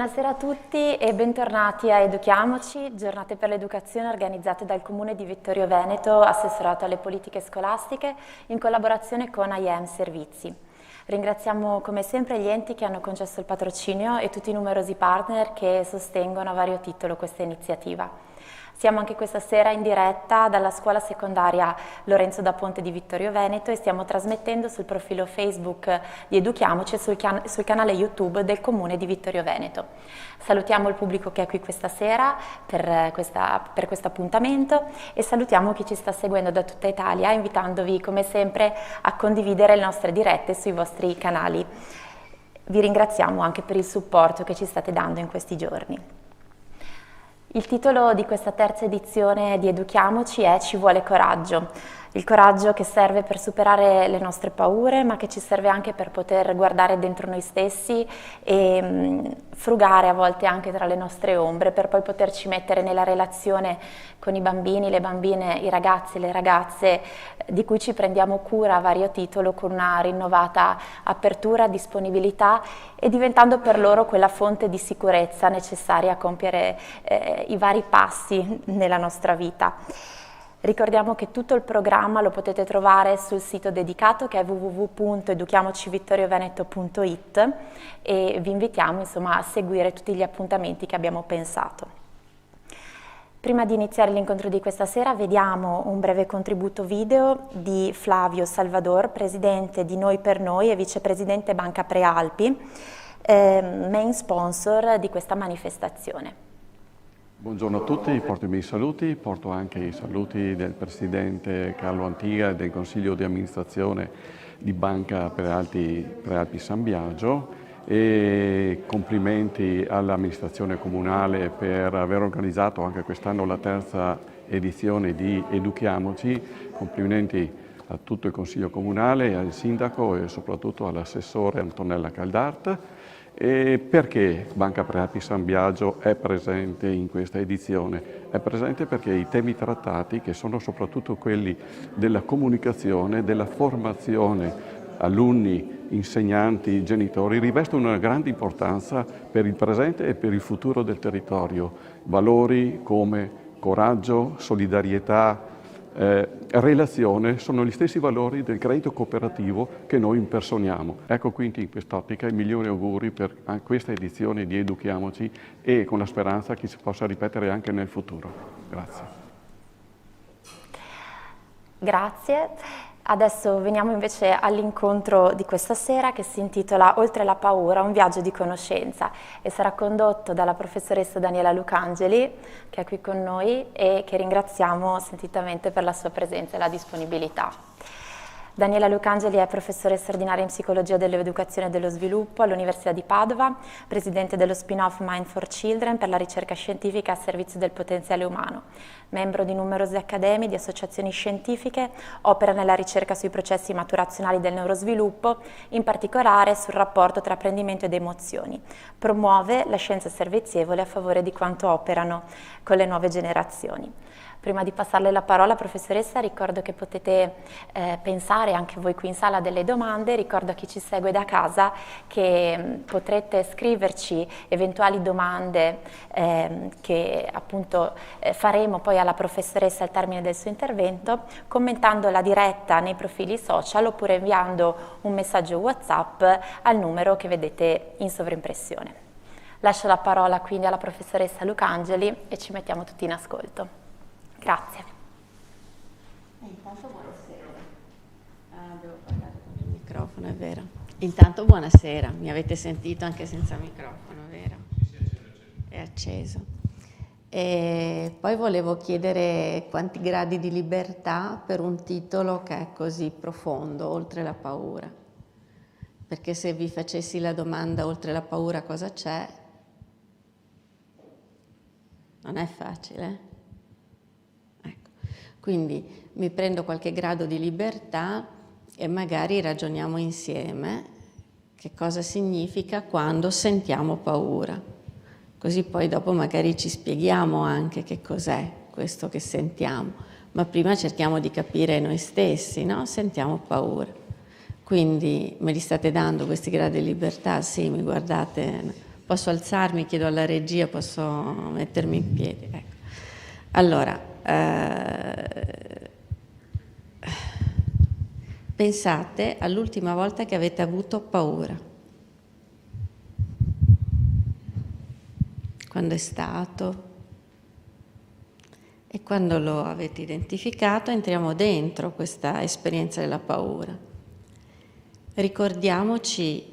Buonasera a tutti e bentornati a Educhiamoci, giornate per l'educazione organizzate dal Comune di Vittorio Veneto, assessorato alle politiche scolastiche, in collaborazione con IEM Servizi. Ringraziamo come sempre gli enti che hanno concesso il patrocinio e tutti i numerosi partner che sostengono a vario titolo questa iniziativa. Siamo anche questa sera in diretta dalla scuola secondaria Lorenzo da Ponte di Vittorio Veneto e stiamo trasmettendo sul profilo Facebook di Educhiamoci e sul canale YouTube del Comune di Vittorio Veneto. Salutiamo il pubblico che è qui questa sera per questo appuntamento e salutiamo chi ci sta seguendo da tutta Italia, invitandovi come sempre a condividere le nostre dirette sui vostri canali. Vi ringraziamo anche per il supporto che ci state dando in questi giorni. Il titolo di questa terza edizione di Educhiamoci è Ci vuole coraggio. Il coraggio che serve per superare le nostre paure, ma che ci serve anche per poter guardare dentro noi stessi e frugare a volte anche tra le nostre ombre, per poi poterci mettere nella relazione con i bambini, le bambine, i ragazzi e le ragazze di cui ci prendiamo cura a vario titolo con una rinnovata apertura, disponibilità e diventando per loro quella fonte di sicurezza necessaria a compiere i vari passi nella nostra vita. Ricordiamo che tutto il programma lo potete trovare sul sito dedicato che è www.educhiamocivittorioveneto.it e vi invitiamo insomma a seguire tutti gli appuntamenti che abbiamo pensato. Prima di iniziare l'incontro di questa sera vediamo un breve contributo video di Flavio Salvador, presidente di Noi per Noi e vicepresidente Banca Prealpi, main sponsor di questa manifestazione. Buongiorno a tutti, porto i miei saluti, porto anche i saluti del Presidente Carlo Antiga e del Consiglio di amministrazione di Banca Prealpi San Biagio e complimenti all'amministrazione comunale per aver organizzato anche quest'anno la terza edizione di Educhiamoci, complimenti a tutto il Consiglio comunale, al Sindaco e soprattutto all'assessore Antonella Caldart. E perché Banca Prealpi San Biagio è presente in questa edizione? È presente perché i temi trattati, che sono soprattutto quelli della comunicazione, della formazione, alunni, insegnanti, genitori, rivestono una grande importanza per il presente e per il futuro del territorio. Valori come coraggio, solidarietà, relazione sono gli stessi valori del credito cooperativo che noi impersoniamo. Ecco quindi in quest'ottica i migliori auguri per questa edizione di Educhiamoci e con la speranza che si possa ripetere anche nel futuro. Grazie. Grazie. Adesso veniamo invece all'incontro di questa sera che si intitola Oltre la paura, un viaggio di conoscenza e sarà condotto dalla professoressa Daniela Lucangeli che è qui con noi e che ringraziamo sentitamente per la sua presenza e la disponibilità. Daniela Lucangeli è professoressa ordinaria in psicologia dell'educazione e dello sviluppo all'Università di Padova, presidente dello spin-off Mind for Children per la ricerca scientifica a servizio del potenziale umano, membro di numerose accademie, di associazioni scientifiche, opera nella ricerca sui processi maturazionali del neurosviluppo, in particolare sul rapporto tra apprendimento ed emozioni. Promuove la scienza servizievole a favore di quanto operano con le nuove generazioni. Prima di passarle la parola, professoressa, ricordo che potete pensare anche voi qui in sala delle domande, ricordo a chi ci segue da casa che potrete scriverci eventuali domande che appunto faremo poi alla professoressa al termine del suo intervento, commentando la diretta nei profili social oppure inviando un messaggio WhatsApp al numero che vedete in sovrimpressione. Lascio la parola quindi alla professoressa Lucangeli e ci mettiamo tutti in ascolto. Grazie. Intanto buonasera. Devo parlare con il microfono, è vero. Intanto buonasera, mi avete sentito anche senza microfono, vero? È acceso. E poi volevo chiedere quanti gradi di libertà per un titolo che è così profondo, Oltre la paura. Perché se vi facessi la domanda oltre la paura cosa c'è, non è facile. Quindi mi prendo qualche grado di libertà e magari ragioniamo insieme che cosa significa quando sentiamo paura. Così poi dopo magari ci spieghiamo anche che cos'è questo che sentiamo, ma prima cerchiamo di capire noi stessi, no? Sentiamo paura. Quindi me li state dando questi gradi di libertà? Sì, mi guardate, posso alzarmi, chiedo alla regia, posso mettermi in piedi. Ecco. Allora, pensate all'ultima volta che avete avuto paura. Quando è stato? E quando lo avete identificato entriamo dentro questa esperienza della paura. Ricordiamoci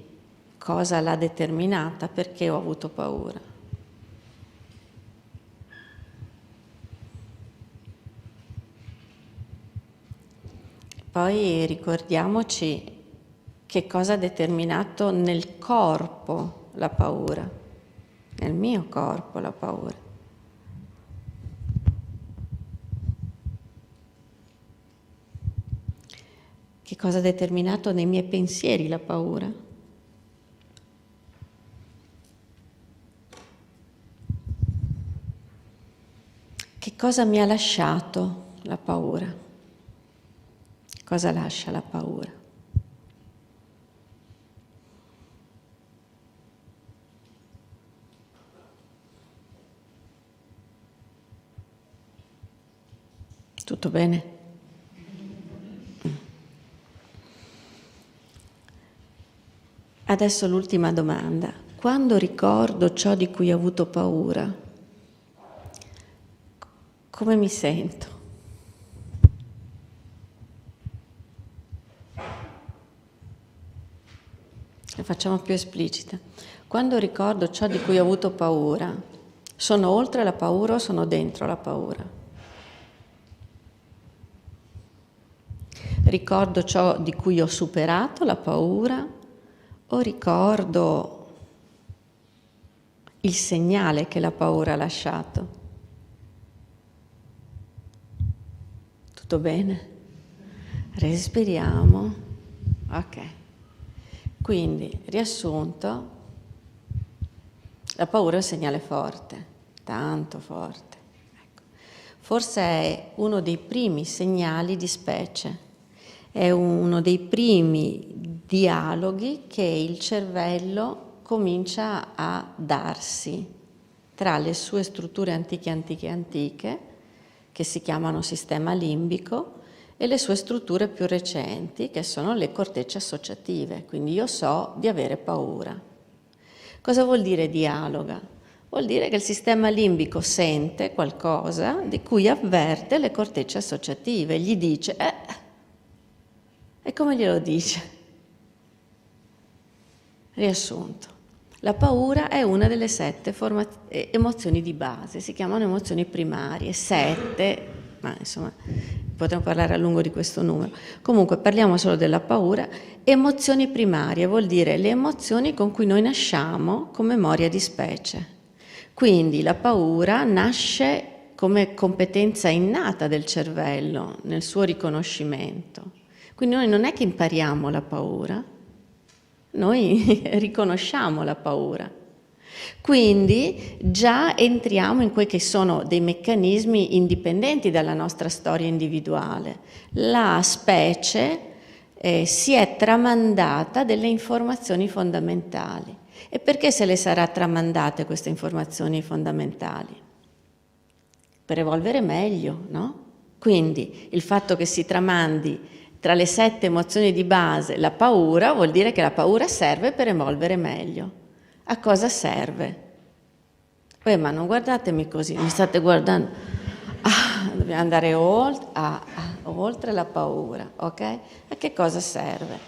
cosa l'ha determinata, perché ho avuto paura. Poi ricordiamoci che cosa ha determinato nel corpo la paura, nel mio corpo la paura. Che cosa ha determinato nei miei pensieri la paura? Che cosa mi ha lasciato la paura? Cosa lascia la paura? Tutto bene? Adesso l'ultima domanda. Quando ricordo ciò di cui ho avuto paura, come mi sento? La facciamo più esplicita. Quando ricordo ciò di cui ho avuto paura, sono oltre la paura o sono dentro la paura? Ricordo ciò di cui ho superato la paura o ricordo il segnale che la paura ha lasciato? Tutto bene? Respiriamo. Ok. Quindi, riassunto, la paura è un segnale forte, tanto forte. Ecco. Forse è uno dei primi segnali di specie. È uno dei primi dialoghi che il cervello comincia a darsi tra le sue strutture antiche, che si chiamano sistema limbico, e le sue strutture più recenti, che sono le cortecce associative. Quindi io so di avere paura. Cosa vuol dire dialoga? Vuol dire che il sistema limbico sente qualcosa di cui avverte le cortecce associative, gli dice e come glielo dice? Riassunto. La paura è una delle 7 emozioni di base, si chiamano emozioni primarie, 7, ma insomma potremmo parlare a lungo di questo numero. Comunque parliamo solo della paura. Emozioni primarie vuol dire le emozioni con cui noi nasciamo con memoria di specie. Quindi la paura nasce come competenza innata del cervello nel suo riconoscimento. Quindi noi non è che impariamo la paura, noi riconosciamo la paura. Quindi già entriamo in quei che sono dei meccanismi indipendenti dalla nostra storia individuale. La specie si è tramandata delle informazioni fondamentali. E perché se le sarà tramandate queste informazioni fondamentali? Per evolvere meglio, no? Quindi il fatto che si tramandi tra le 7 emozioni di base la paura vuol dire che la paura serve per evolvere meglio. A cosa serve? Ma non guardatemi così, mi state guardando. Dobbiamo andare oltre la paura, ok? A che cosa serve?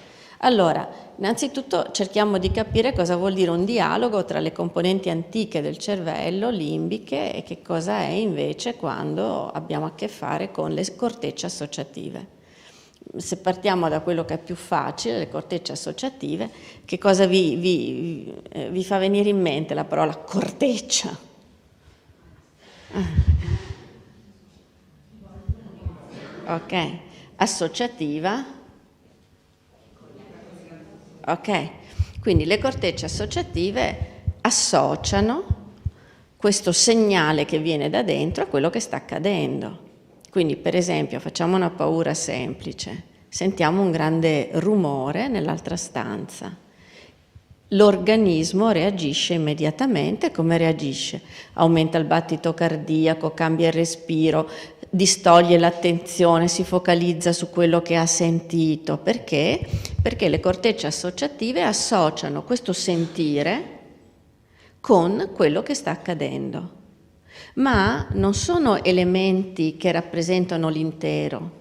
Allora, innanzitutto cerchiamo di capire cosa vuol dire un dialogo tra le componenti antiche del cervello, limbiche, e che cosa è invece quando abbiamo a che fare con le cortecce associative. Se partiamo da quello che è più facile, le cortecce associative, che cosa vi fa venire in mente la parola corteccia? Ok, associativa. Ok, quindi le cortecce associative associano questo segnale che viene da dentro a quello che sta accadendo. Quindi, per esempio, facciamo una paura semplice, sentiamo un grande rumore nell'altra stanza. l'organismo reagisce immediatamente. Come reagisce? Aumenta il battito cardiaco, cambia il respiro, distoglie l'attenzione, si focalizza su quello che ha sentito. Perché? Perché le cortecce associative associano questo sentire con quello che sta accadendo. Ma non sono elementi che rappresentano l'intero,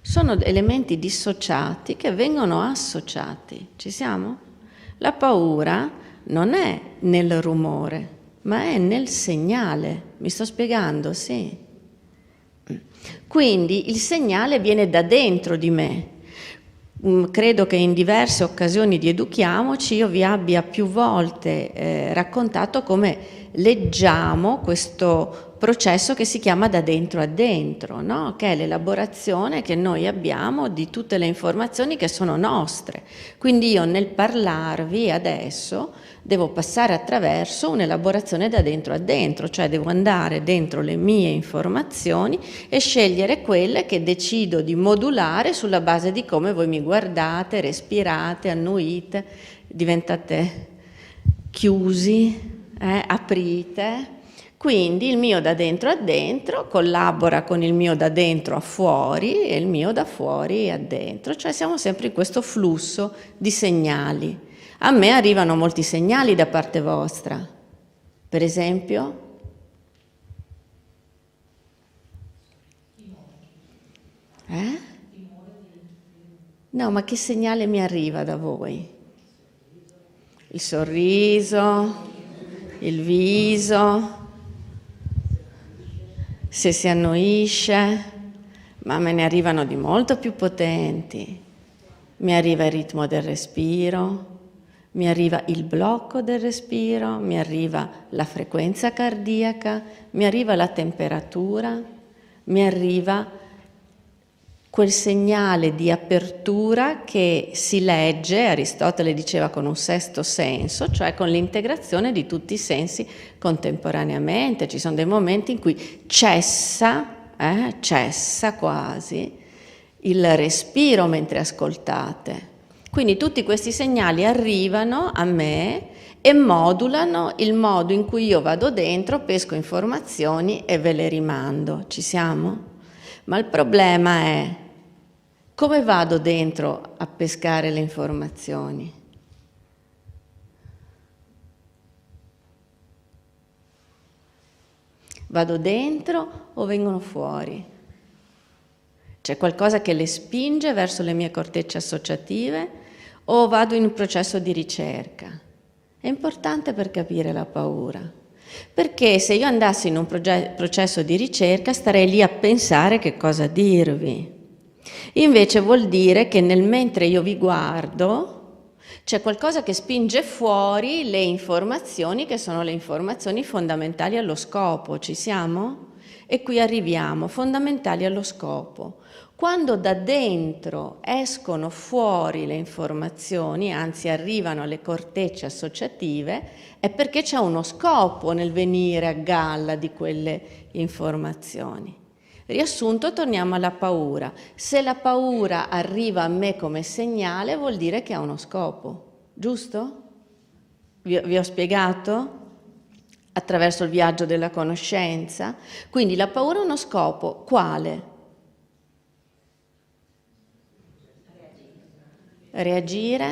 sono elementi dissociati che vengono associati. Ci siamo? La paura non è nel rumore, ma è nel segnale. Mi sto spiegando? Sì. Quindi il segnale viene da dentro di me. Credo che in diverse occasioni di Educhiamoci io vi abbia più volte raccontato come leggiamo questo processo che si chiama da dentro a dentro, no? Che è l'elaborazione che noi abbiamo di tutte le informazioni che sono nostre. Quindi io nel parlarvi adesso devo passare attraverso un'elaborazione da dentro a dentro, cioè devo andare dentro le mie informazioni e scegliere quelle che decido di modulare sulla base di come voi mi guardate, respirate, annuite, diventate chiusi, aprite. Quindi il mio da dentro a dentro collabora con il mio da dentro a fuori e il mio da fuori a dentro, cioè siamo sempre in questo flusso di segnali. A me arrivano molti segnali da parte vostra, per esempio? No, ma che segnale mi arriva da voi? Il sorriso, il viso, se si annuisce, ma me ne arrivano di molto più potenti. Mi arriva il ritmo del respiro, mi arriva il blocco del respiro, mi arriva la frequenza cardiaca, mi arriva la temperatura, mi arriva quel segnale di apertura che si legge, Aristotele diceva, con un sesto senso, cioè con l'integrazione di tutti i sensi contemporaneamente. Ci sono dei momenti in cui cessa quasi il respiro mentre ascoltate. Quindi tutti questi segnali arrivano a me e modulano il modo in cui io vado dentro, pesco informazioni e ve le rimando. Ci siamo? Ma il problema è come vado dentro a pescare le informazioni? Vado dentro o vengono fuori? C'è qualcosa che le spinge verso le mie cortecce associative o vado in un processo di ricerca? È importante per capire la paura. Perché se io andassi in un processo di ricerca starei lì a pensare che cosa dirvi. Invece vuol dire che nel mentre io vi guardo c'è qualcosa che spinge fuori le informazioni che sono le informazioni fondamentali allo scopo. Ci siamo? E qui arriviamo, fondamentali allo scopo. Quando da dentro escono fuori le informazioni, anzi arrivano alle cortecce associative, è perché c'è uno scopo nel venire a galla di quelle informazioni. Riassunto, torniamo alla paura. Se la paura arriva a me come segnale, vuol dire che ha uno scopo, giusto? Vi ho spiegato? Attraverso il viaggio della conoscenza. Quindi la paura ha uno scopo. Quale? Reagire,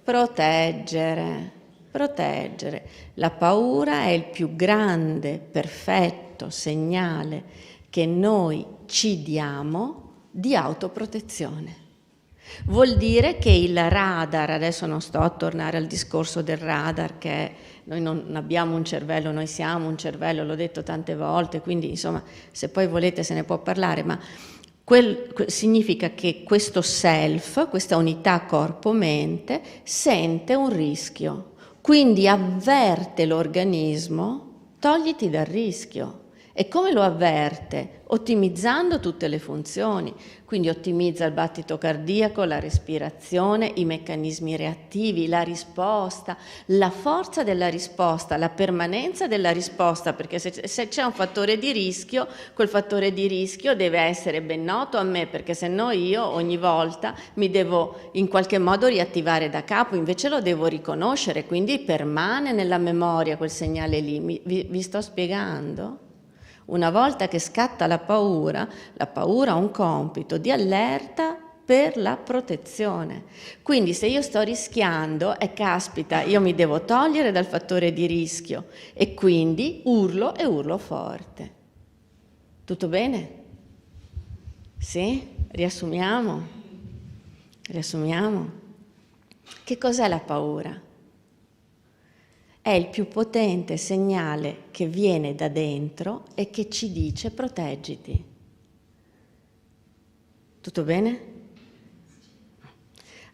proteggere. La paura è il più grande, perfetto segnale che noi ci diamo di autoprotezione. Vuol dire che il radar, adesso non sto a tornare al discorso del radar, che noi non abbiamo un cervello, noi siamo un cervello, l'ho detto tante volte, quindi insomma se poi volete se ne può parlare, ma significa che questo self, questa unità corpo-mente, sente un rischio, quindi avverte l'organismo, togliti dal rischio. E come lo avverte? Ottimizzando tutte le funzioni, quindi ottimizza il battito cardiaco, la respirazione, i meccanismi reattivi, la risposta, la forza della risposta, la permanenza della risposta, perché se c'è un fattore di rischio, quel fattore di rischio deve essere ben noto a me, perché se no io ogni volta mi devo in qualche modo riattivare da capo, invece lo devo riconoscere, quindi permane nella memoria quel segnale lì. Vi sto spiegando? Una volta che scatta la paura ha un compito di allerta per la protezione. Quindi se io sto rischiando, caspita, io mi devo togliere dal fattore di rischio e quindi urlo e urlo forte. Tutto bene? Sì? Riassumiamo? Che cos'è la paura? È il più potente segnale che viene da dentro e che ci dice proteggiti. Tutto bene?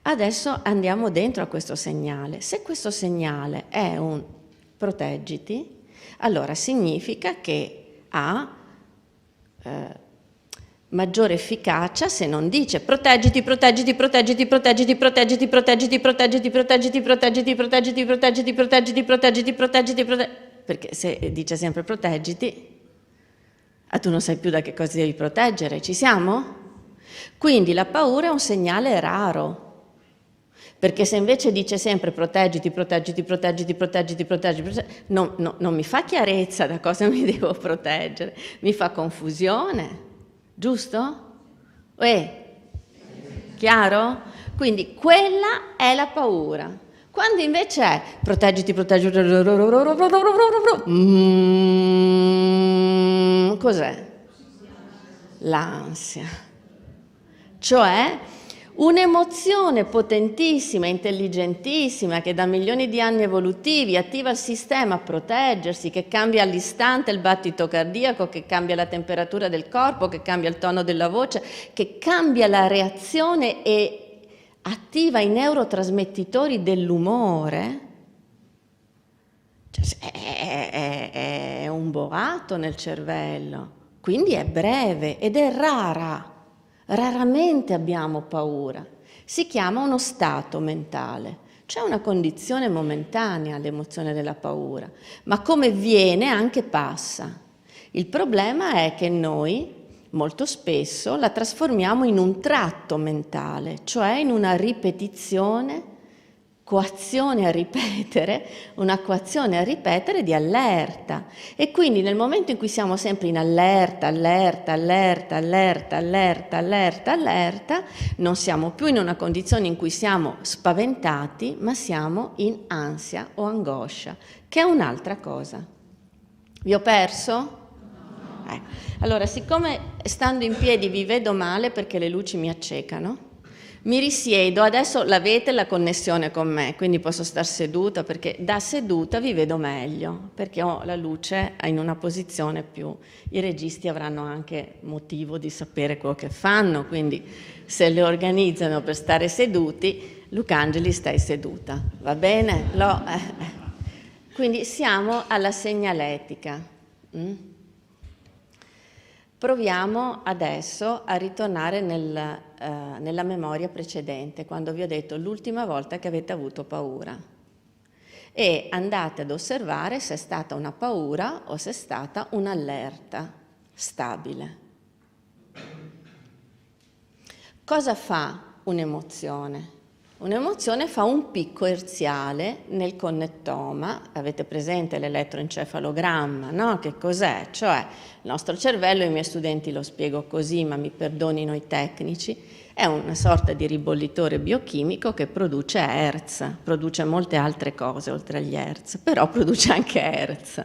Adesso andiamo dentro a questo segnale. Se questo segnale è un proteggiti, allora significa che ha maggiore efficacia se non dice proteggiti, proteggiti, proteggiti, proteggiti, proteggiti, proteggiti, proteggiti, proteggiti, proteggiti, proteggiti, proteggiti, proteggiti, proteggiti, proteggiti, perché se dice sempre proteggiti, tu non sai più da che cosa devi proteggere, ci siamo? Quindi la paura è un segnale raro, perché se invece dice sempre proteggiti, proteggiti, proteggiti, proteggiti, proteggiti, non mi fa chiarezza da cosa mi devo proteggere, mi fa confusione. Giusto? Chiaro? Quindi quella è la paura. Quando invece è proteggiti, proteggiti, cos'è? L'ansia. Cioè un'emozione potentissima, intelligentissima, che da milioni di anni evolutivi attiva il sistema a proteggersi, che cambia all'istante il battito cardiaco, che cambia la temperatura del corpo, che cambia il tono della voce, che cambia la reazione e attiva i neurotrasmettitori dell'umore, cioè, è un boato nel cervello, quindi è breve ed è rara. Raramente abbiamo paura. Si chiama uno stato mentale, cioè una condizione momentanea l'emozione della paura, ma come viene anche passa. Il problema è che noi molto spesso la trasformiamo in un tratto mentale, cioè in una ripetizione, coazione a ripetere, una coazione a ripetere di allerta. E quindi nel momento in cui siamo sempre in allerta, allerta, allerta, allerta, allerta, allerta, allerta, non siamo più in una condizione in cui siamo spaventati, ma siamo in ansia o angoscia, che è un'altra cosa. Vi ho perso? Allora, siccome stando in piedi vi vedo male perché le luci mi accecano, mi risiedo, adesso l'avete la connessione con me, quindi posso star seduta perché da seduta vi vedo meglio, perché ho la luce in una posizione più... I registi avranno anche motivo di sapere quello che fanno, quindi se le organizzano per stare seduti, Lucangeli stai seduta, va bene? Quindi siamo alla segnaletica. Proviamo adesso a ritornare nella memoria precedente, quando vi ho detto l'ultima volta che avete avuto paura. E andate ad osservare se è stata una paura o se è stata un'allerta stabile. Cosa fa un'emozione? Un'emozione fa un picco erziale nel connettoma, avete presente l'elettroencefalogramma, no? Che cos'è? Cioè il nostro cervello, i miei studenti lo spiego così, ma mi perdonino i tecnici, è una sorta di ribollitore biochimico che produce Hertz, produce molte altre cose oltre agli Hertz, però produce anche Hertz.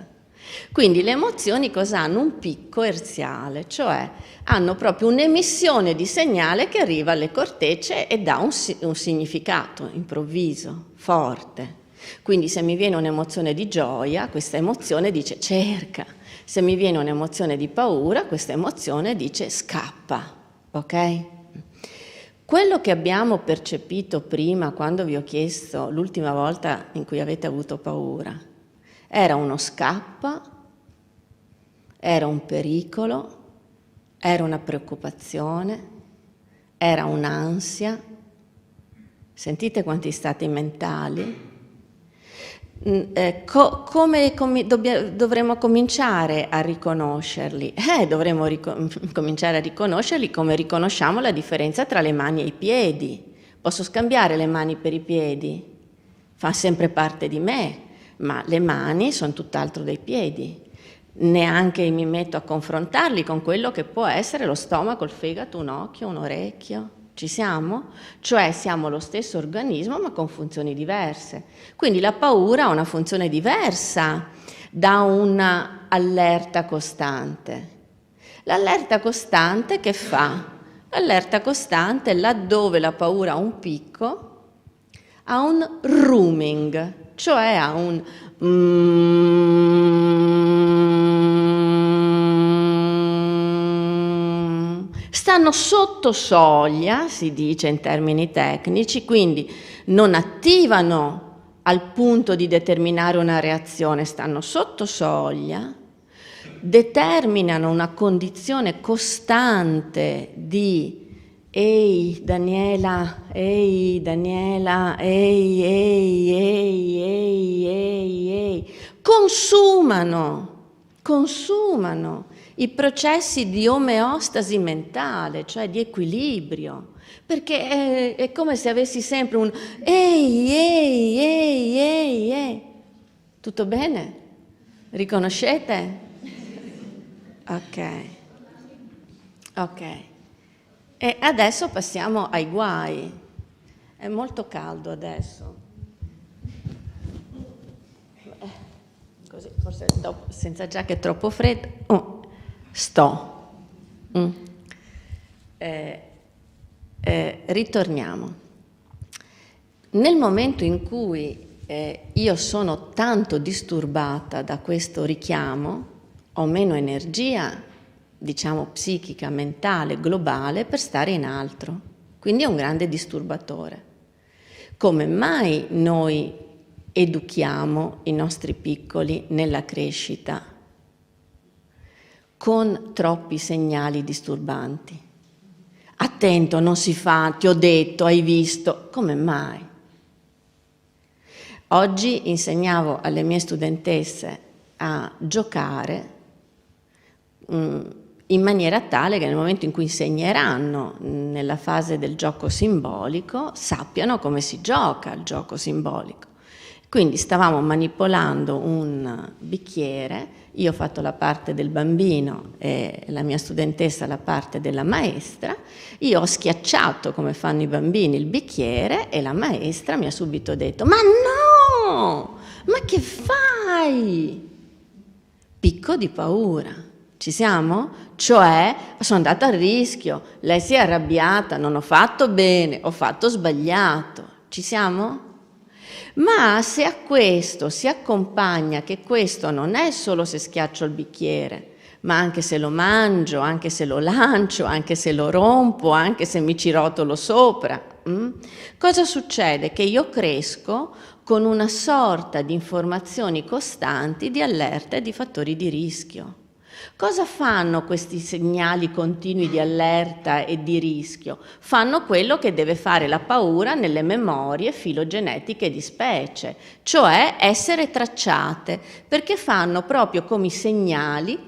Quindi le emozioni cosa hanno? Un picco erziale, cioè hanno proprio un'emissione di segnale che arriva alle cortecce e dà un significato improvviso, forte. Quindi se mi viene un'emozione di gioia, questa emozione dice cerca. Se mi viene un'emozione di paura, questa emozione dice scappa, ok? Quello che abbiamo percepito prima, quando vi ho chiesto l'ultima volta in cui avete avuto paura, era uno scappa, era un pericolo, era una preoccupazione, era un'ansia. Sentite quanti stati mentali. Dovremmo cominciare a riconoscerli? Dovremmo cominciare a riconoscerli come riconosciamo la differenza tra le mani e i piedi. Posso scambiare le mani per i piedi? Fa sempre parte di me, ma le mani sono tutt'altro dei piedi. Neanche mi metto a confrontarli con quello che può essere lo stomaco, il fegato, un occhio, un orecchio. Ci siamo? Cioè siamo lo stesso organismo ma con funzioni diverse. Quindi la paura ha una funzione diversa da una allerta costante. L'allerta costante che fa? L'allerta costante, laddove la paura ha un picco, ha un rooming, cioè ha un stanno sotto soglia, si dice in termini tecnici, quindi non attivano al punto di determinare una reazione, stanno sotto soglia, determinano una condizione costante di ehi Daniela, ehi, consumano i processi di omeostasi mentale, cioè di equilibrio, perché è come se avessi sempre un ehi. Tutto bene? Riconoscete? Ok. E adesso passiamo ai guai. È molto caldo adesso. Così, forse dopo, senza giacca è troppo freddo. Ritorniamo. Nel momento in cui io sono tanto disturbata da questo richiamo, ho meno energia, diciamo psichica, mentale, globale, per stare in altro. Quindi è un grande disturbatore. Come mai noi educhiamo i nostri piccoli nella crescita con troppi segnali disturbanti? Attento, non si fa, ti ho detto, hai visto. Come mai? Oggi insegnavo alle mie studentesse a giocare in maniera tale che nel momento in cui insegneranno nella fase del gioco simbolico sappiano come si gioca il gioco simbolico. Quindi stavamo manipolando un bicchiere, io ho fatto la parte del bambino e la mia studentessa la parte della maestra, io ho schiacciato come fanno i bambini il bicchiere e la maestra mi ha subito detto «Ma no! Ma che fai?» Picco di paura. Ci siamo? Cioè, sono andata a rischio, lei si è arrabbiata, non ho fatto bene, ho fatto sbagliato. Ci siamo? Ma se a questo si accompagna che questo non è solo se schiaccio il bicchiere, ma anche se lo mangio, anche se lo lancio, anche se lo rompo, anche se mi ci rotolo sopra, cosa succede? Che io cresco con una sorta di informazioni costanti di allerta e di fattori di rischio. Cosa fanno questi segnali continui di allerta e di rischio? Fanno quello che deve fare la paura nelle memorie filogenetiche di specie, cioè essere tracciate, perché fanno proprio come i segnali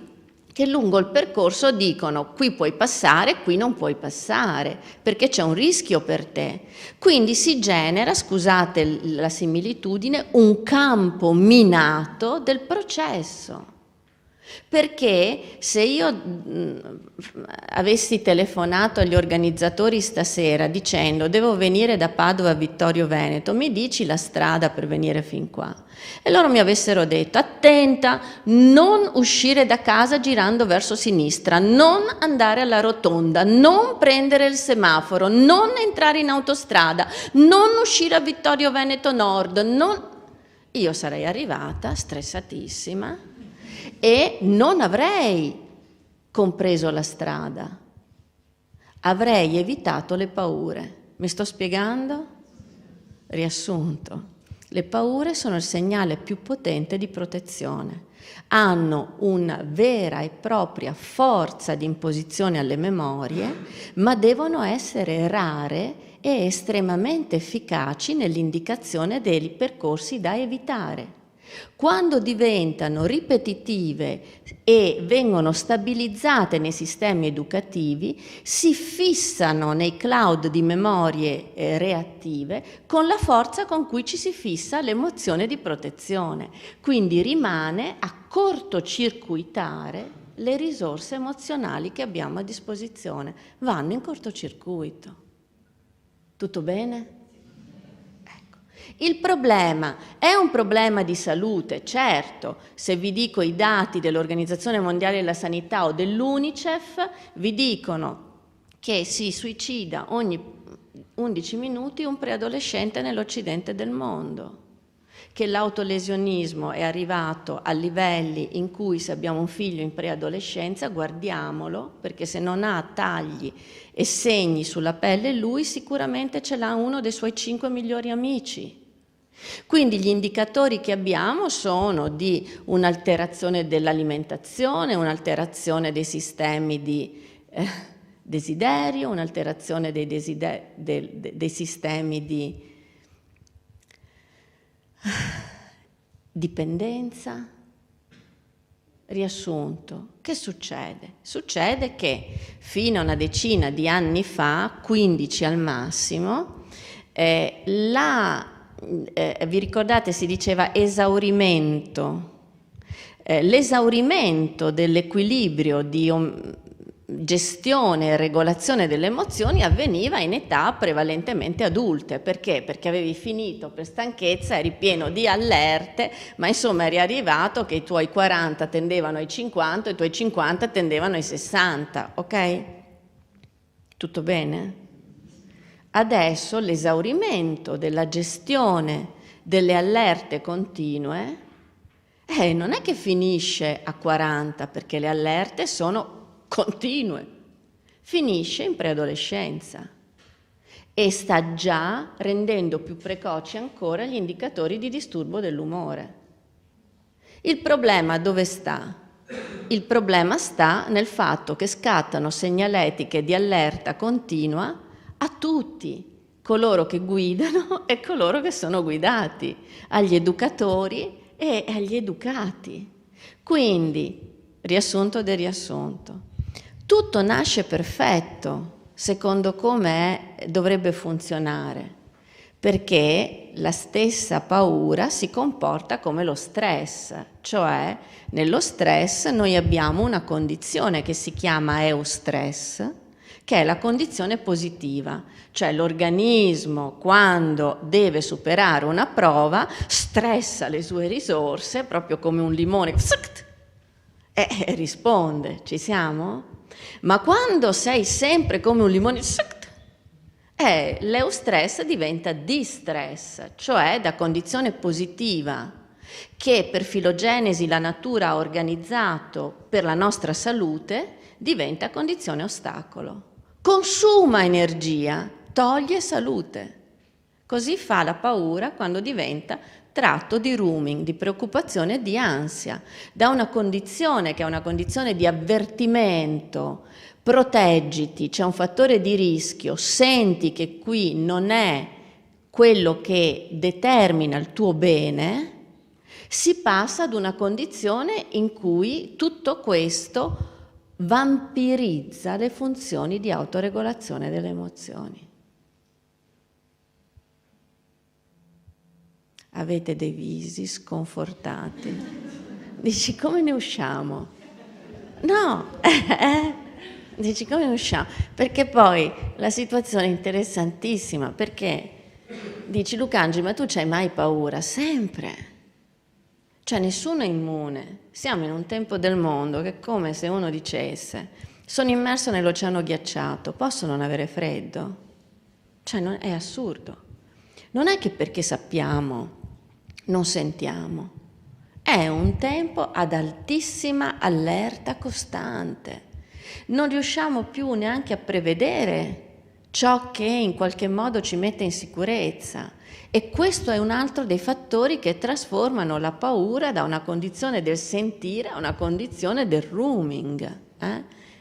che lungo il percorso dicono qui puoi passare, qui non puoi passare, perché c'è un rischio per te. Quindi si genera, scusate la similitudine, un campo minato del processo. Perché se io avessi telefonato agli organizzatori stasera dicendo devo venire da Padova a Vittorio Veneto, mi dici la strada per venire fin qua? E loro mi avessero detto attenta, non uscire da casa girando verso sinistra, non andare alla rotonda, non prendere il semaforo, non entrare in autostrada, non uscire a Vittorio Veneto Nord, io sarei arrivata stressatissima e non avrei compreso la strada, avrei evitato le paure. Mi sto spiegando? Riassunto. Le paure sono il segnale più potente di protezione. hanno una vera e propria forza di imposizione alle memorie, ma devono essere rare e estremamente efficaci nell'indicazione dei percorsi da evitare. Quando diventano ripetitive e vengono stabilizzate nei sistemi educativi, si fissano nei cloud di memorie reattive con la forza con cui ci si fissa l'emozione di protezione. Quindi rimane a cortocircuitare le risorse emozionali che abbiamo a disposizione. Vanno in cortocircuito. Tutto bene? Il problema è un problema di salute, certo. Se vi dico i dati dell'Organizzazione Mondiale della Sanità o dell'UNICEF, vi dicono che si suicida ogni 11 minuti un preadolescente nell'Occidente del mondo, che l'autolesionismo è arrivato a livelli in cui se abbiamo un figlio in preadolescenza guardiamolo, perché se non ha tagli e segni sulla pelle lui sicuramente ce l'ha uno dei suoi 5 migliori amici. Quindi gli indicatori che abbiamo sono di un'alterazione dell'alimentazione, un'alterazione dei sistemi di desiderio, un'alterazione dei sistemi di dipendenza. Riassunto, che succede? Succede che fino a una decina di anni fa, 15 al massimo, vi ricordate si diceva esaurimento, l'esaurimento dell'equilibrio di gestione e regolazione delle emozioni avveniva in età prevalentemente adulte. Perché? Perché avevi finito per stanchezza, eri pieno di allerte, ma insomma eri arrivato che i tuoi 40 tendevano ai 50 e i tuoi 50 tendevano ai 60, ok? Tutto bene? Adesso l'esaurimento della gestione delle allerte continue non è che finisce a 40, perché le allerte sono continue, finisce in preadolescenza e sta già rendendo più precoci ancora gli indicatori di disturbo dell'umore. Il problema dove sta? Il problema sta nel fatto che scattano segnaletiche di allerta continua a tutti, coloro che guidano e coloro che sono guidati, agli educatori e agli educati. Quindi, riassunto del riassunto, tutto nasce perfetto, secondo come dovrebbe funzionare, perché la stessa paura si comporta come lo stress, cioè nello stress noi abbiamo una condizione che si chiama eustress, che è la condizione positiva, cioè l'organismo quando deve superare una prova stressa le sue risorse proprio come un limone e risponde, ci siamo? Ma quando sei sempre come un limone l'eustress diventa distress, cioè da condizione positiva che per filogenesi la natura ha organizzato per la nostra salute diventa condizione ostacolo. Consuma energia, toglie salute. Così fa la paura quando diventa tratto di rooming, di preoccupazione e di ansia. Da una condizione che è una condizione di avvertimento, proteggiti, c'è un fattore di rischio, senti che qui non è quello che determina il tuo bene, si passa ad una condizione in cui tutto questo vampirizza le funzioni di autoregolazione delle emozioni. Avete dei visi sconfortati. Dici, come ne usciamo? No, dici, come ne usciamo? Perché poi la situazione è interessantissima, perché dici, Lucangi, ma tu c'hai mai paura? Sempre. Cioè nessuno è immune. Siamo in un tempo del mondo che è come se uno dicesse, sono immerso nell'oceano ghiacciato, posso non avere freddo? Cioè è assurdo. Non è che perché sappiamo non sentiamo, è un tempo ad altissima allerta costante. Non riusciamo più neanche a prevedere ciò che in qualche modo ci mette in sicurezza. E questo è un altro dei fattori che trasformano la paura da una condizione del sentire a una condizione del rooming.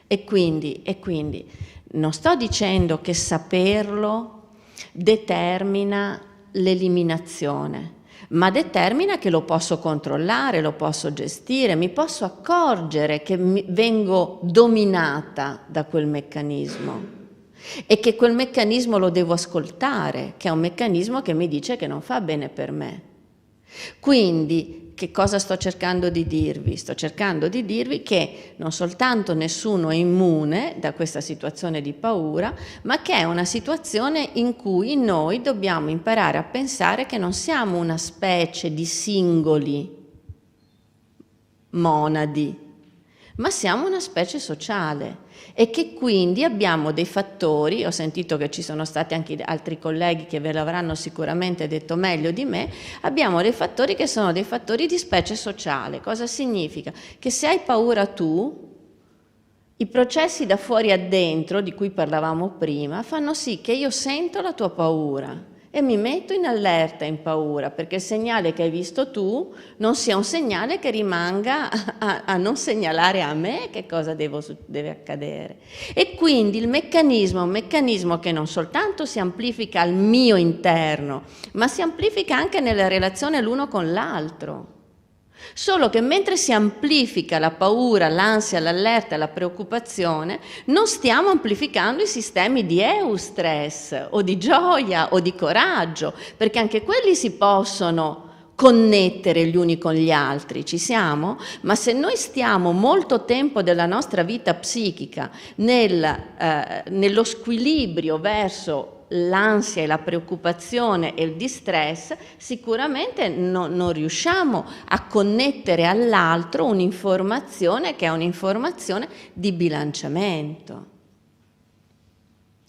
E quindi non sto dicendo che saperlo determina l'eliminazione, ma determina che lo posso controllare, lo posso gestire, mi posso accorgere che vengo dominata da quel meccanismo e che quel meccanismo lo devo ascoltare, che è un meccanismo che mi dice che non fa bene per me. Quindi, che cosa sto cercando di dirvi? Sto cercando di dirvi che non soltanto nessuno è immune da questa situazione di paura, ma che è una situazione in cui noi dobbiamo imparare a pensare che non siamo una specie di singoli monadi, ma siamo una specie sociale e che quindi abbiamo dei fattori, ho sentito che ci sono stati anche altri colleghi che ve l'avranno sicuramente detto meglio di me, abbiamo dei fattori che sono dei fattori di specie sociale. Cosa significa? Che se hai paura tu, i processi da fuori a dentro, di cui parlavamo prima, fanno sì che io sento la tua paura e mi metto in allerta, in paura, perché il segnale che hai visto tu non sia un segnale che rimanga a non segnalare a me che cosa deve accadere. E quindi il meccanismo è un meccanismo che non soltanto si amplifica al mio interno, ma si amplifica anche nella relazione l'uno con l'altro. Solo che mentre si amplifica la paura, l'ansia, l'allerta, la preoccupazione, non stiamo amplificando i sistemi di eustress o di gioia o di coraggio, perché anche quelli si possono connettere gli uni con gli altri, ci siamo? Ma se noi stiamo molto tempo della nostra vita psichica nello squilibrio verso l'ansia e la preoccupazione e il distress, sicuramente non riusciamo a connettere all'altro un'informazione che è un'informazione di bilanciamento.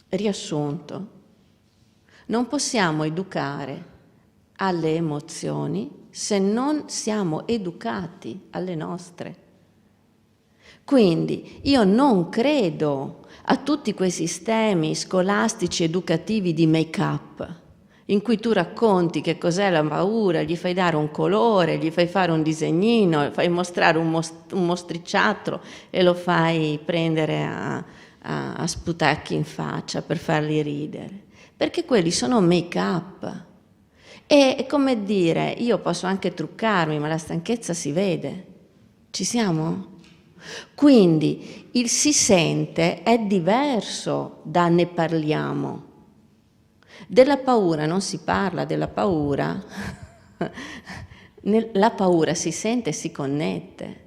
Riassunto, non possiamo educare alle emozioni se non siamo educati alle nostre. Quindi io non credo a tutti quei sistemi scolastici educativi di make-up in cui tu racconti che cos'è la paura, gli fai dare un colore, gli fai fare un disegnino, fai mostrare un mostriciattolo e lo fai prendere a sputacchi in faccia per farli ridere, perché quelli sono make-up. E come dire, io posso anche truccarmi, ma la stanchezza si vede. Ci siamo? Quindi il si sente è diverso da ne parliamo. Della paura non si parla, della paura, la paura si sente e si connette.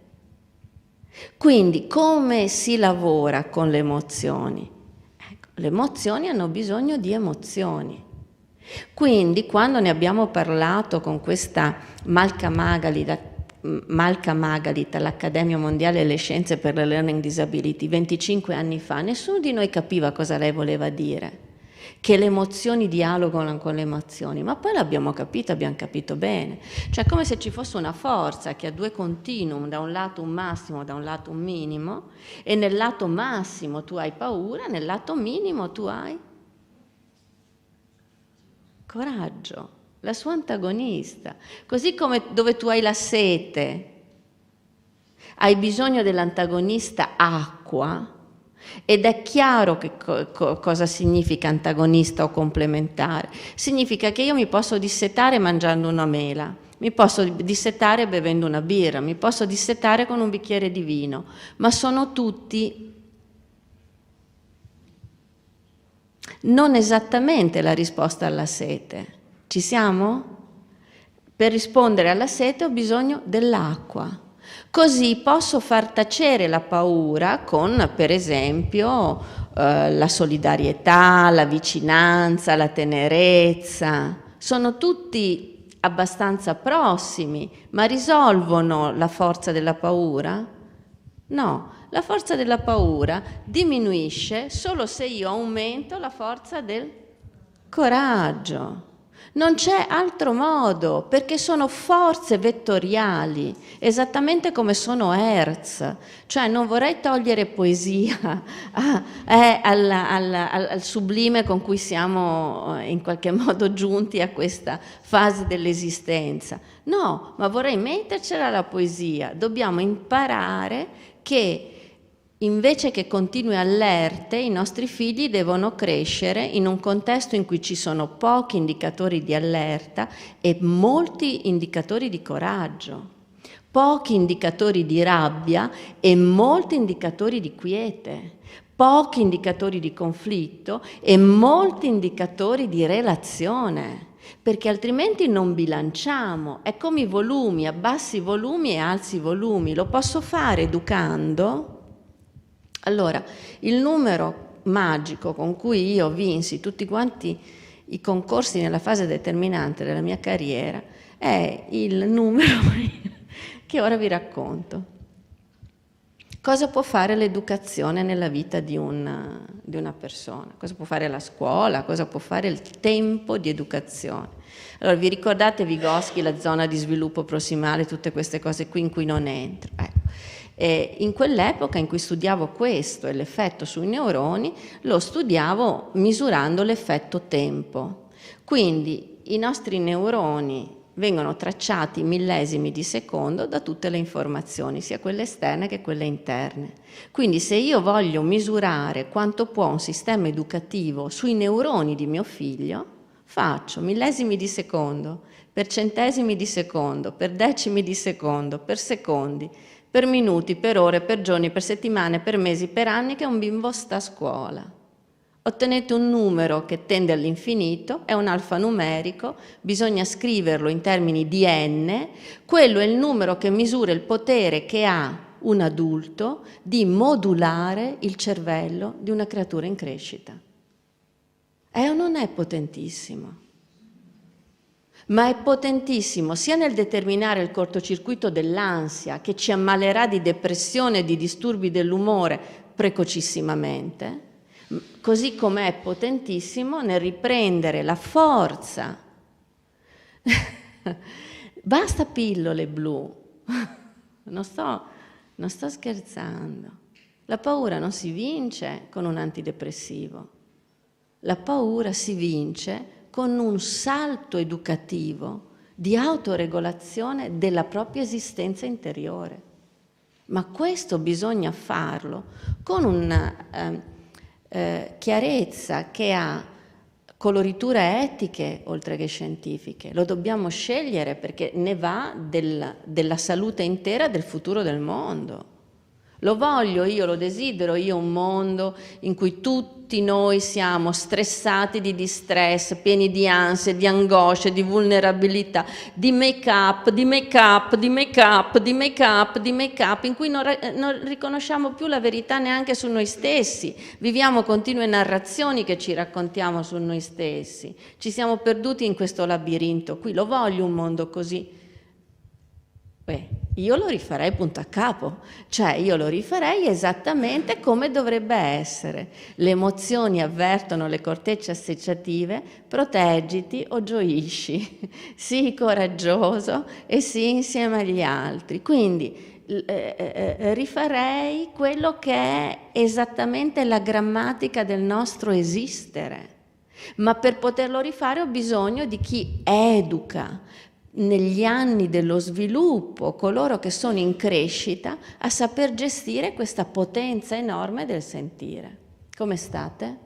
Quindi come si lavora con le emozioni? Ecco, le emozioni hanno bisogno di emozioni. Quindi quando ne abbiamo parlato con questa Malka Magalit all'Accademia Mondiale delle Scienze per la Learning Disability 25 anni fa, nessuno di noi capiva cosa lei voleva dire, che le emozioni dialogano con le emozioni, ma poi l'abbiamo capito bene, cioè come se ci fosse una forza che ha due continuum, da un lato un massimo, da un lato un minimo, e nel lato massimo tu hai paura, nel lato minimo tu hai coraggio, la sua antagonista. Così come dove tu hai la sete, hai bisogno dell'antagonista acqua, ed è chiaro che cosa significa antagonista o complementare. Significa che io mi posso dissetare mangiando una mela, mi posso dissetare bevendo una birra, mi posso dissetare con un bicchiere di vino, ma sono tutti non esattamente la risposta alla sete. Ci siamo? Per rispondere alla sete ho bisogno dell'acqua. Così posso far tacere la paura con, per esempio, la solidarietà, la vicinanza, la tenerezza. Sono tutti abbastanza prossimi, ma risolvono la forza della paura? No, la forza della paura diminuisce solo se io aumento la forza del coraggio. Non c'è altro modo, perché sono forze vettoriali, esattamente come sono Hertz. Cioè non vorrei togliere poesia al sublime con cui siamo in qualche modo giunti a questa fase dell'esistenza. No, ma vorrei mettercela la poesia. Dobbiamo imparare che invece che continue allerte, i nostri figli devono crescere in un contesto in cui ci sono pochi indicatori di allerta e molti indicatori di coraggio, pochi indicatori di rabbia e molti indicatori di quiete, pochi indicatori di conflitto e molti indicatori di relazione, perché altrimenti non bilanciamo. È come i volumi, abbassi i volumi e alzi i volumi. Lo posso fare educando? Allora, il numero magico con cui io vinsi tutti quanti i concorsi nella fase determinante della mia carriera è il numero che ora vi racconto. Cosa può fare l'educazione nella vita di una persona? Cosa può fare la scuola? Cosa può fare il tempo di educazione? Allora, vi ricordate Vygotsky, la zona di sviluppo prossimale, tutte queste cose qui in cui non entro? E in quell'epoca in cui studiavo questo e l'effetto sui neuroni, lo studiavo misurando l'effetto tempo. Quindi i nostri neuroni vengono tracciati millesimi di secondo da tutte le informazioni, sia quelle esterne che quelle interne. Quindi se io voglio misurare quanto può un sistema educativo sui neuroni di mio figlio, faccio millesimi di secondo, per centesimi di secondo, per decimi di secondo, per secondi, per minuti, per ore, per giorni, per settimane, per mesi, per anni che un bimbo sta a scuola. Ottenete un numero che tende all'infinito, è un alfanumerico, bisogna scriverlo in termini di n, quello è il numero che misura il potere che ha un adulto di modulare il cervello di una creatura in crescita. È o non è potentissimo? Ma è potentissimo sia nel determinare il cortocircuito dell'ansia che ci ammalerà di depressione e di disturbi dell'umore precocissimamente, così come è potentissimo nel riprendere la forza. Basta pillole blu, non sto scherzando. La paura non si vince con un antidepressivo, la paura si vince con un salto educativo di autoregolazione della propria esistenza interiore. Ma questo bisogna farlo con una chiarezza che ha coloriture etiche oltre che scientifiche. Lo dobbiamo scegliere perché ne va della salute intera del futuro del mondo. Lo voglio io, lo desidero io un mondo in cui tutti noi siamo stressati di distress, pieni di ansie, di angosce, di vulnerabilità, di make-up, di make-up, di make-up, di make-up, di make-up, in cui non riconosciamo più la verità neanche su noi stessi. Viviamo continue narrazioni che ci raccontiamo su noi stessi. Ci siamo perduti in questo labirinto qui. Lo voglio un mondo così. Io lo rifarei punto a capo, cioè io lo rifarei esattamente come dovrebbe essere. Le emozioni avvertono le cortecce associative, proteggiti o gioisci, sii coraggioso e sii insieme agli altri. Quindi rifarei quello che è esattamente la grammatica del nostro esistere, ma per poterlo rifare ho bisogno di chi educa negli anni dello sviluppo, coloro che sono in crescita, a saper gestire questa potenza enorme del sentire. Come state?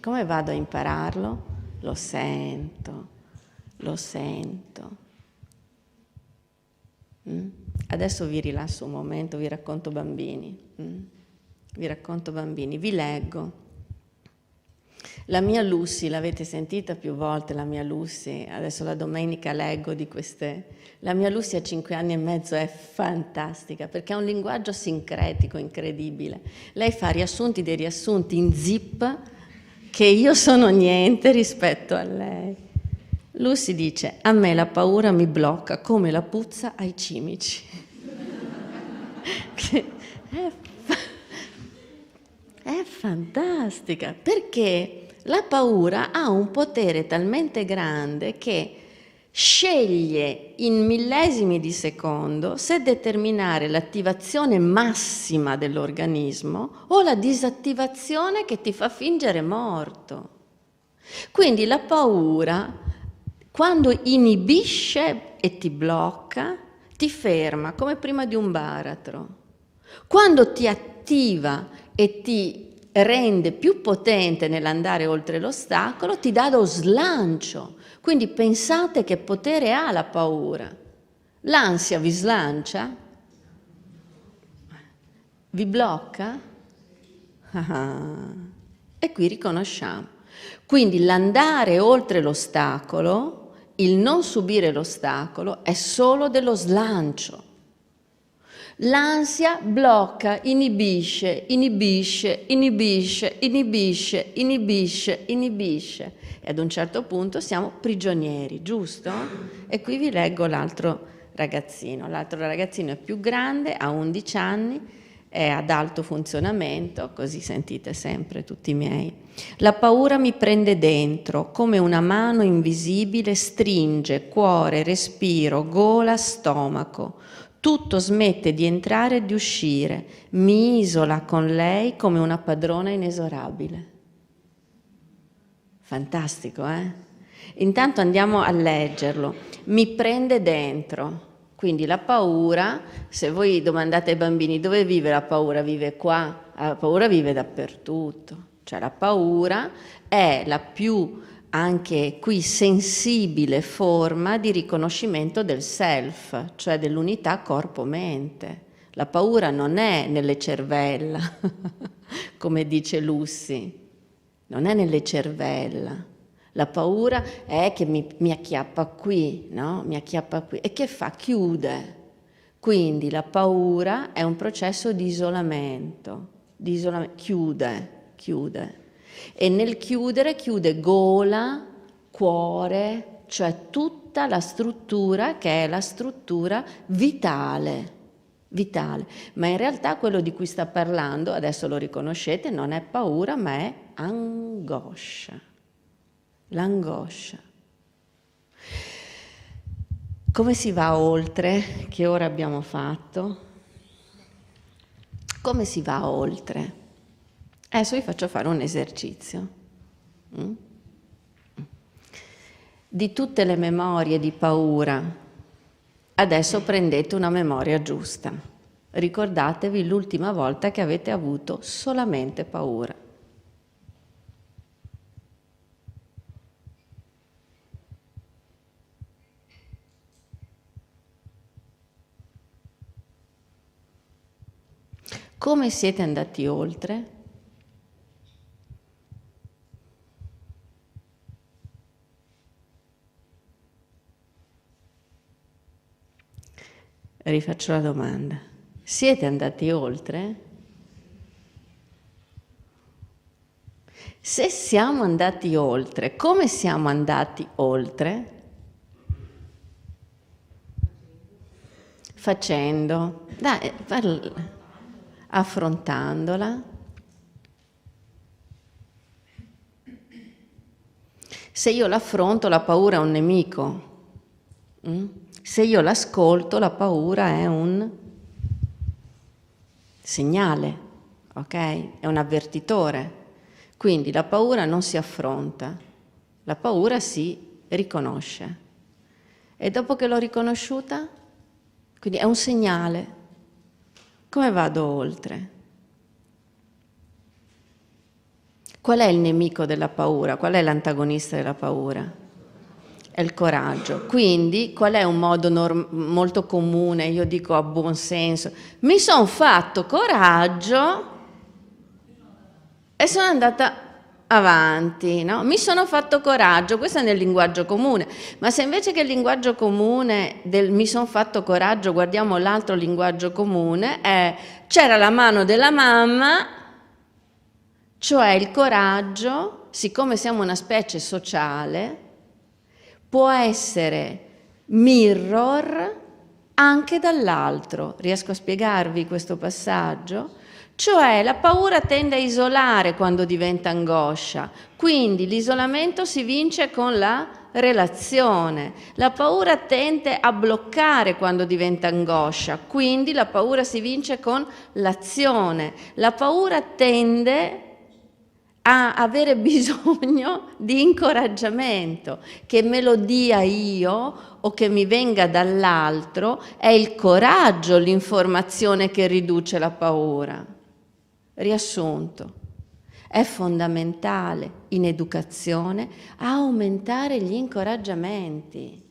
Come vado a impararlo? Lo sento, lo sento. Adesso vi rilasso un momento, vi racconto bambini. Vi leggo. La mia Lucy, l'avete sentita più volte, la mia Lucy, adesso la domenica leggo di queste. La mia Lucy a 5 anni e mezzo è fantastica perché ha un linguaggio sincretico incredibile. Lei fa riassunti dei riassunti in zip che io sono niente rispetto a lei. Lucy dice: a me la paura mi blocca come la puzza ai cimici. È fantastica perché La paura ha un potere talmente grande che sceglie in millesimi di secondo se determinare l'attivazione massima dell'organismo o la disattivazione che ti fa fingere morto. Quindi la paura, quando inibisce e ti blocca, ti ferma come prima di un baratro. Quando ti attiva e ti rende più potente nell'andare oltre l'ostacolo, ti dà lo slancio. Quindi pensate che potere ha la paura. L'ansia vi slancia? Vi blocca? E qui riconosciamo. Quindi l'andare oltre l'ostacolo, il non subire l'ostacolo, è solo dello slancio. L'ansia blocca, inibisce, inibisce, inibisce, inibisce, inibisce, inibisce. E ad un certo punto siamo prigionieri, giusto? E qui vi leggo l'altro ragazzino. L'altro ragazzino è più grande, ha 11 anni, è ad alto funzionamento, così sentite sempre tutti i miei. La paura mi prende dentro, come una mano invisibile stringe cuore, respiro, gola, stomaco. Tutto smette di entrare e di uscire, mi isola con lei come una padrona inesorabile. Fantastico, eh? Intanto andiamo a leggerlo. Mi prende dentro. Quindi la paura, se voi domandate ai bambini dove vive la paura, vive qua, la paura vive dappertutto. Cioè la paura è la più, anche qui, sensibile forma di riconoscimento del self, cioè dell'unità corpo-mente. La paura non è nelle cervella, come dice Lucy, non è nelle cervella. La paura è che mi acchiappa qui, no? Mi acchiappa qui. E che fa? Chiude. Quindi la paura è un processo di isolamento, chiude. E nel chiudere chiude gola, cuore, cioè tutta la struttura che è la struttura vitale. Ma in realtà quello di cui sta parlando, adesso lo riconoscete, non è paura ma è angoscia. L'angoscia. Come si va oltre? Che ora abbiamo fatto? Come si va oltre? Adesso vi faccio fare un esercizio. Di tutte le memorie di paura, adesso prendete una memoria giusta. Ricordatevi l'ultima volta che avete avuto solamente paura. Come siete andati oltre? Rifaccio la domanda. Siete andati oltre? Se siamo andati oltre, come siamo andati oltre? Facendo, affrontandola. Se io l'affronto, la paura è un nemico. Se io l'ascolto, la paura è un segnale, ok? È un avvertitore. Quindi la paura non si affronta, la paura si riconosce. E dopo che l'ho riconosciuta, quindi è un segnale. Come vado oltre? Qual è il nemico della paura? Qual è l'antagonista della paura? È il coraggio. Quindi, qual è un modo molto comune? Io dico a buon senso, mi sono fatto coraggio e sono andata avanti, no? Mi sono fatto coraggio, questo è nel linguaggio comune, ma se invece che il linguaggio comune del mi sono fatto coraggio guardiamo l'altro linguaggio comune, c'era la mano della mamma, cioè il coraggio, siccome siamo una specie sociale, può essere mirror anche dall'altro. Riesco a spiegarvi questo passaggio? Cioè la paura tende a isolare quando diventa angoscia, quindi l'isolamento si vince con la relazione. La paura tende a bloccare quando diventa angoscia, quindi la paura si vince con l'azione. La paura tende a avere bisogno di incoraggiamento, che me lo dia io o che mi venga dall'altro. È il coraggio l'informazione che riduce la paura. Riassunto, è fondamentale in educazione aumentare gli incoraggiamenti,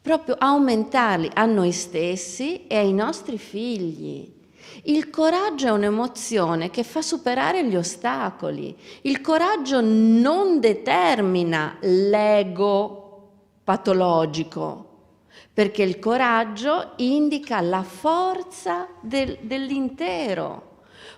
proprio aumentarli a noi stessi e ai nostri figli. Il coraggio è un'emozione che fa superare gli ostacoli. Il coraggio non determina l'ego patologico, perché il coraggio indica la forza dell'intero.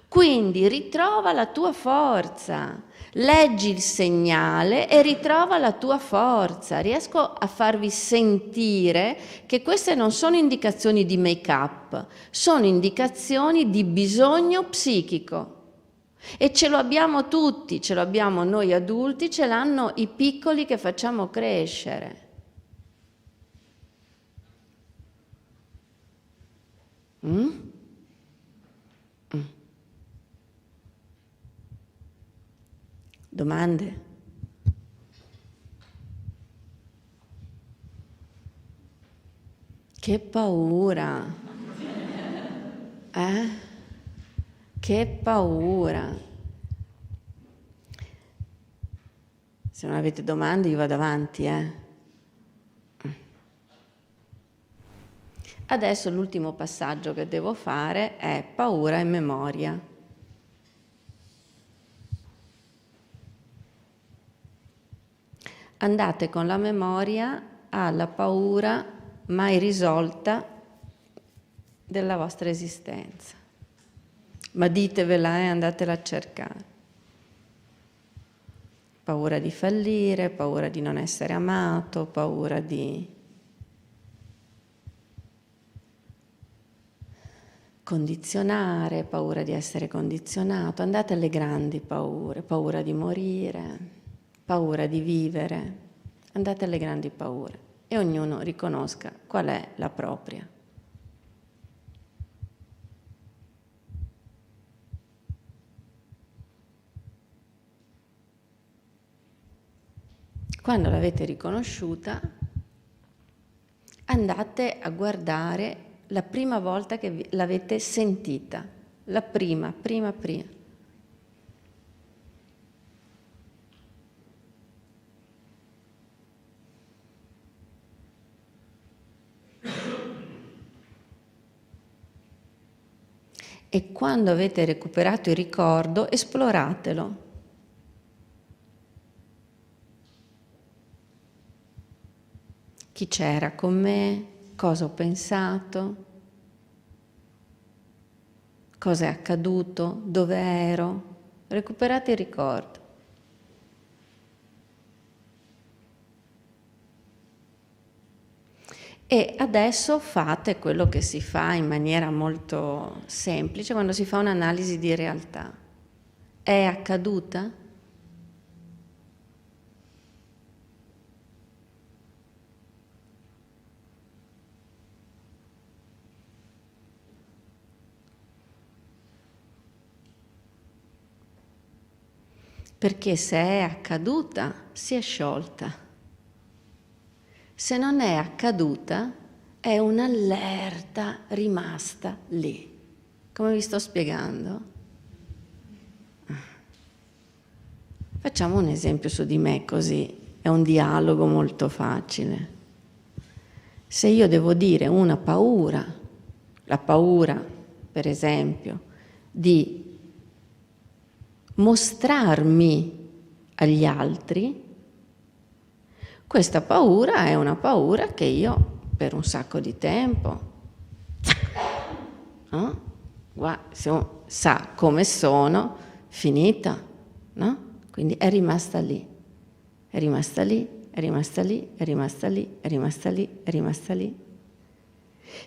Quindi ritrova la tua forza, leggi il segnale e ritrova la tua forza. Riesco a farvi sentire che queste non sono indicazioni di make-up, sono indicazioni di bisogno psichico. E ce lo abbiamo tutti, ce lo abbiamo noi adulti, ce l'hanno i piccoli che facciamo crescere. Domande? Che paura! Che paura! Se non avete domande io vado avanti, Adesso l'ultimo passaggio che devo fare è paura e memoria. Andate con la memoria alla paura mai risolta della vostra esistenza. Ma ditevela e andatela a cercare. Paura di fallire, paura di non essere amato, paura di condizionare, paura di essere condizionato. Andate alle grandi paure, paura di morire, paura di vivere. Andate alle grandi paure e ognuno riconosca qual è la propria. Quando l'avete riconosciuta, andate a guardare la prima volta che l'avete sentita, la prima. E quando avete recuperato il ricordo, esploratelo. Chi c'era con me? Cosa ho pensato? Cosa è accaduto? Dove ero? Recuperate il ricordo. E adesso fate quello che si fa in maniera molto semplice quando si fa un'analisi di realtà. È accaduta? Perché se è accaduta, si è sciolta. Se non è accaduta, è un'allerta rimasta lì. Come vi sto spiegando? Facciamo un esempio su di me, così è un dialogo molto facile. Se io devo dire una paura, la paura, per esempio, di mostrarmi agli altri, questa paura è una paura che io per un sacco di tempo sa come sono, finita, no? Quindi è rimasta lì, è rimasta lì, è rimasta lì, è rimasta lì, è rimasta lì, è rimasta lì.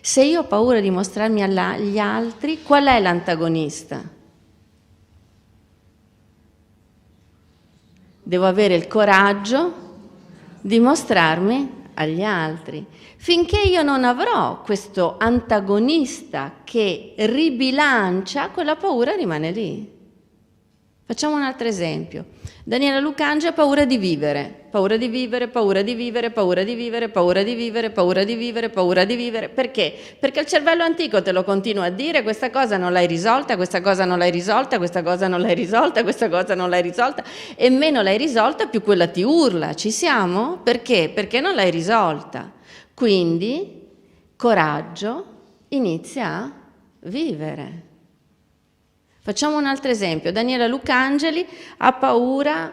Se io ho paura di mostrarmi agli altri, qual è l'antagonista? Devo avere il coraggio di mostrarmi agli altri. Finché io non avrò questo antagonista che ribilancia, quella paura rimane lì. Facciamo un altro esempio. Daniela Lucangi ha paura di vivere, paura di vivere, paura di vivere, paura di vivere, paura di vivere, paura di vivere, paura di vivere. Perché? Perché il cervello antico te lo continua a dire: questa cosa non l'hai risolta, questa cosa non l'hai risolta, questa cosa non l'hai risolta, questa cosa non l'hai risolta, e meno l'hai risolta più quella ti urla. Ci siamo? Perché? Perché non l'hai risolta. Quindi, coraggio, inizia a vivere. Facciamo un altro esempio. Daniela Lucangeli ha paura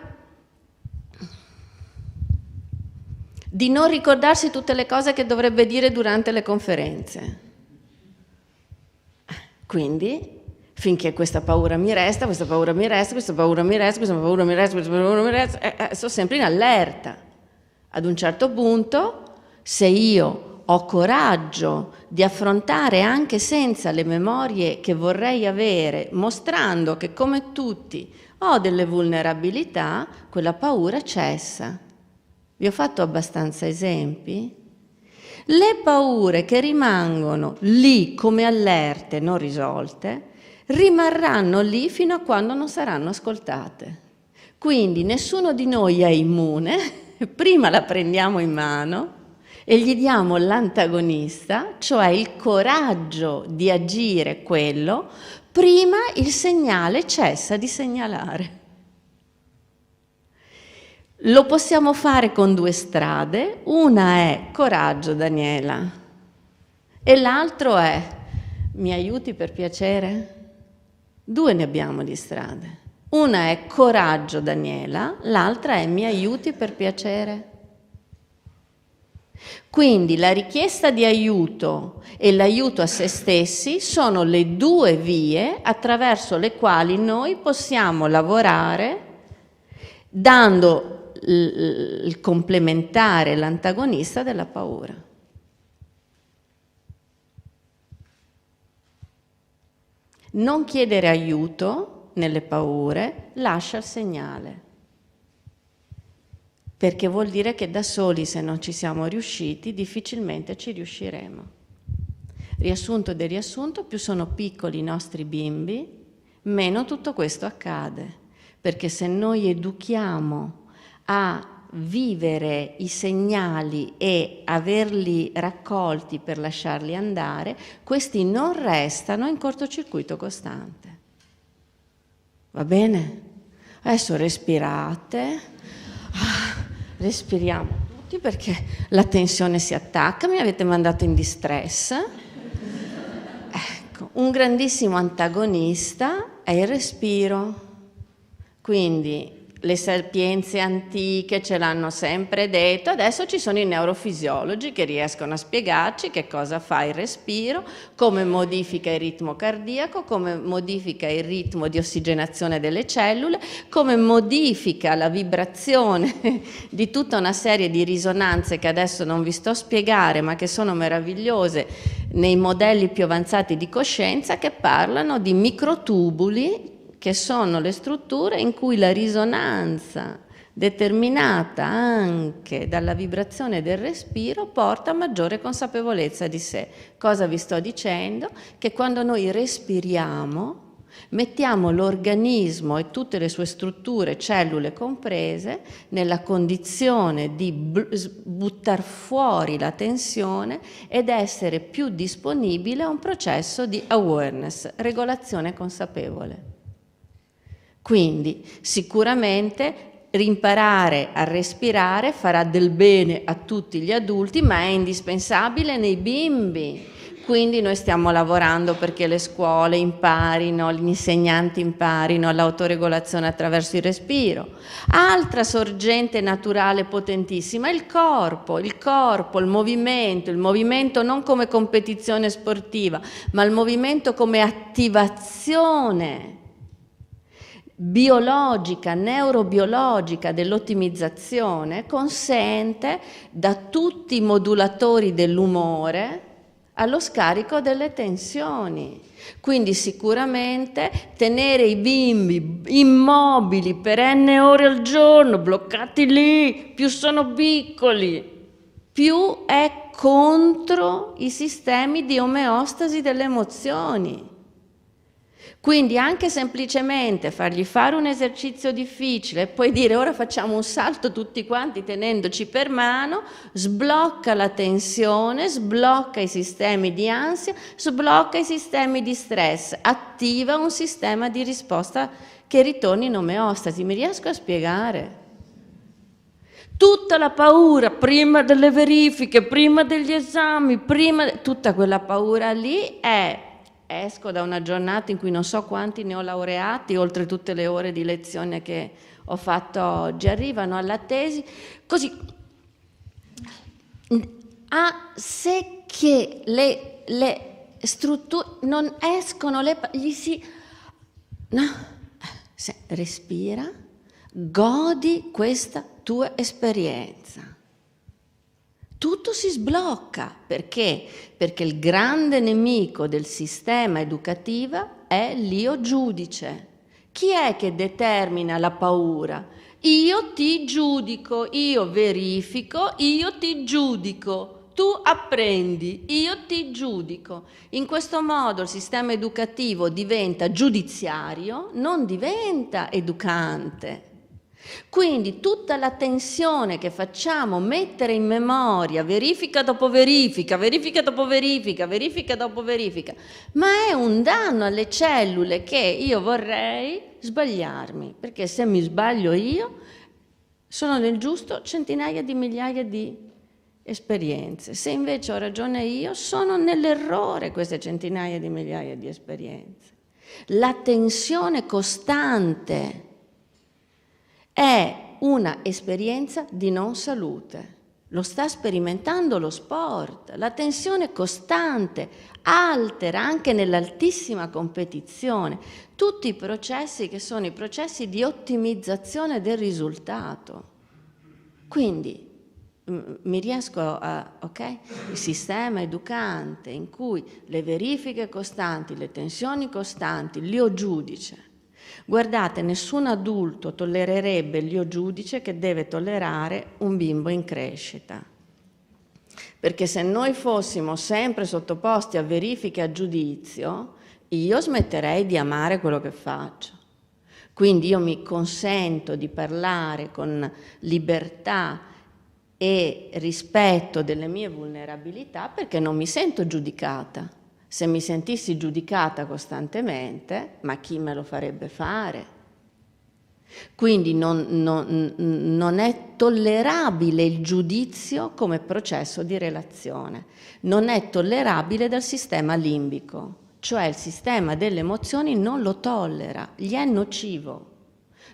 di non ricordarsi tutte le cose che dovrebbe dire durante le conferenze. Quindi, finché questa paura mi resta, questa paura mi resta, questa paura mi resta, questa paura mi resta, questa paura mi resta, sto sempre in allerta. Ad un certo punto, se io ho coraggio di affrontare anche senza le memorie che vorrei avere, mostrando che come tutti ho delle vulnerabilità, quella paura cessa. Vi ho fatto abbastanza esempi? Le paure che rimangono lì come allerte non risolte, rimarranno lì fino a quando non saranno ascoltate. Quindi nessuno di noi è immune, prima la prendiamo in mano e gli diamo l'antagonista, cioè il coraggio di agire quello, prima il segnale cessa di segnalare. Lo possiamo fare con due strade, una è coraggio Daniela e l'altro è mi aiuti per piacere? Due ne abbiamo di strade, una è coraggio Daniela, l'altra è mi aiuti per piacere? Quindi la richiesta di aiuto e l'aiuto a se stessi sono le due vie attraverso le quali noi possiamo lavorare dando il complementare, l'antagonista della paura. Non chiedere aiuto nelle paure lascia il segnale. Perché vuol dire che da soli, se non ci siamo riusciti, difficilmente ci riusciremo. Riassunto del riassunto, più sono piccoli i nostri bimbi, meno tutto questo accade. Perché se noi educhiamo a vivere i segnali e averli raccolti per lasciarli andare, questi non restano in cortocircuito costante. Va bene? Adesso respirate. Respiriamo tutti perché la tensione si attacca, mi avete mandato in distress. Ecco, un grandissimo antagonista è il respiro. Quindi le sapienze antiche ce l'hanno sempre detto, adesso ci sono i neurofisiologi che riescono a spiegarci che cosa fa il respiro, come modifica il ritmo cardiaco, come modifica il ritmo di ossigenazione delle cellule, come modifica la vibrazione di tutta una serie di risonanze che adesso non vi sto a spiegare, ma che sono meravigliose nei modelli più avanzati di coscienza, che parlano di microtubuli, che sono le strutture in cui la risonanza determinata anche dalla vibrazione del respiro porta a maggiore consapevolezza di sé. Cosa vi sto dicendo? Che quando noi respiriamo mettiamo l'organismo e tutte le sue strutture, cellule comprese, nella condizione di buttar fuori la tensione ed essere più disponibile a un processo di awareness, regolazione consapevole. Quindi sicuramente imparare a respirare farà del bene a tutti gli adulti, ma è indispensabile nei bimbi. Quindi noi stiamo lavorando perché le scuole imparino, gli insegnanti imparino l'autoregolazione attraverso il respiro. Altra sorgente naturale potentissima è il corpo, il movimento non come competizione sportiva, ma il movimento come attivazione biologica, neurobiologica dell'ottimizzazione, consente da tutti i modulatori dell'umore allo scarico delle tensioni. Quindi sicuramente tenere i bimbi immobili per n ore al giorno, bloccati lì, più sono piccoli, più è contro i sistemi di omeostasi delle emozioni. Quindi anche semplicemente fargli fare un esercizio difficile e poi dire ora facciamo un salto tutti quanti tenendoci per mano, sblocca la tensione, sblocca i sistemi di ansia, sblocca i sistemi di stress, attiva un sistema di risposta che ritorni in omeostasi. Mi riesco a spiegare? Tutta la paura prima delle verifiche, prima degli esami, tutta quella paura lì è: esco da una giornata in cui non so quanti neolaureati, oltre tutte le ore di lezione che ho fatto oggi, arrivano alla tesi, così, se che le strutture non escono, respira, godi questa tua esperienza. Tutto si sblocca. Perché? Perché il grande nemico del sistema educativo è l'io giudice. Chi è che determina la paura? Io ti giudico, io verifico, io ti giudico, tu apprendi, io ti giudico. In questo modo il sistema educativo diventa giudiziario, non diventa educante. Quindi tutta la tensione che facciamo mettere in memoria, verifica dopo verifica, verifica dopo verifica, verifica dopo verifica, ma è un danno alle cellule che io vorrei sbagliarmi, perché se mi sbaglio io sono nel giusto centinaia di migliaia di esperienze, se invece ho ragione io sono nell'errore queste centinaia di migliaia di esperienze. La tensione costante è una esperienza di non salute. Lo sta sperimentando lo sport. La tensione costante altera anche nell'altissima competizione tutti i processi che sono i processi di ottimizzazione del risultato. Quindi mi riesco ok? Il sistema educante in cui le verifiche costanti, le tensioni costanti, l'io giudice. Guardate, nessun adulto tollererebbe l'io giudice che deve tollerare un bimbo in crescita. Perché se noi fossimo sempre sottoposti a verifiche e a giudizio, io smetterei di amare quello che faccio. Quindi io mi consento di parlare con libertà e rispetto delle mie vulnerabilità perché non mi sento giudicata. Se mi sentissi giudicata costantemente, ma chi me lo farebbe fare? Quindi non è tollerabile il giudizio come processo di relazione, non è tollerabile dal sistema limbico, cioè il sistema delle emozioni non lo tollera, gli è nocivo.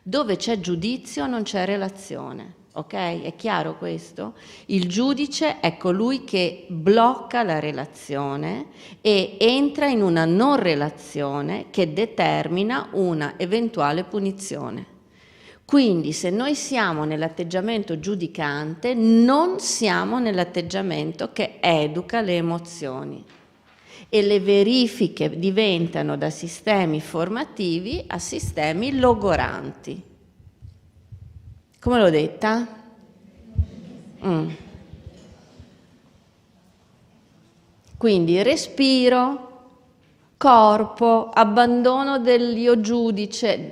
Dove c'è giudizio non c'è relazione. Ok? È chiaro questo? Il giudice è colui che blocca la relazione e entra in una non relazione che determina una eventuale punizione. Quindi se noi siamo nell'atteggiamento giudicante, non siamo nell'atteggiamento che educa le emozioni. E le verifiche diventano da sistemi formativi a sistemi logoranti. Come l'ho detta? Quindi respiro, corpo, abbandono dell'io giudice,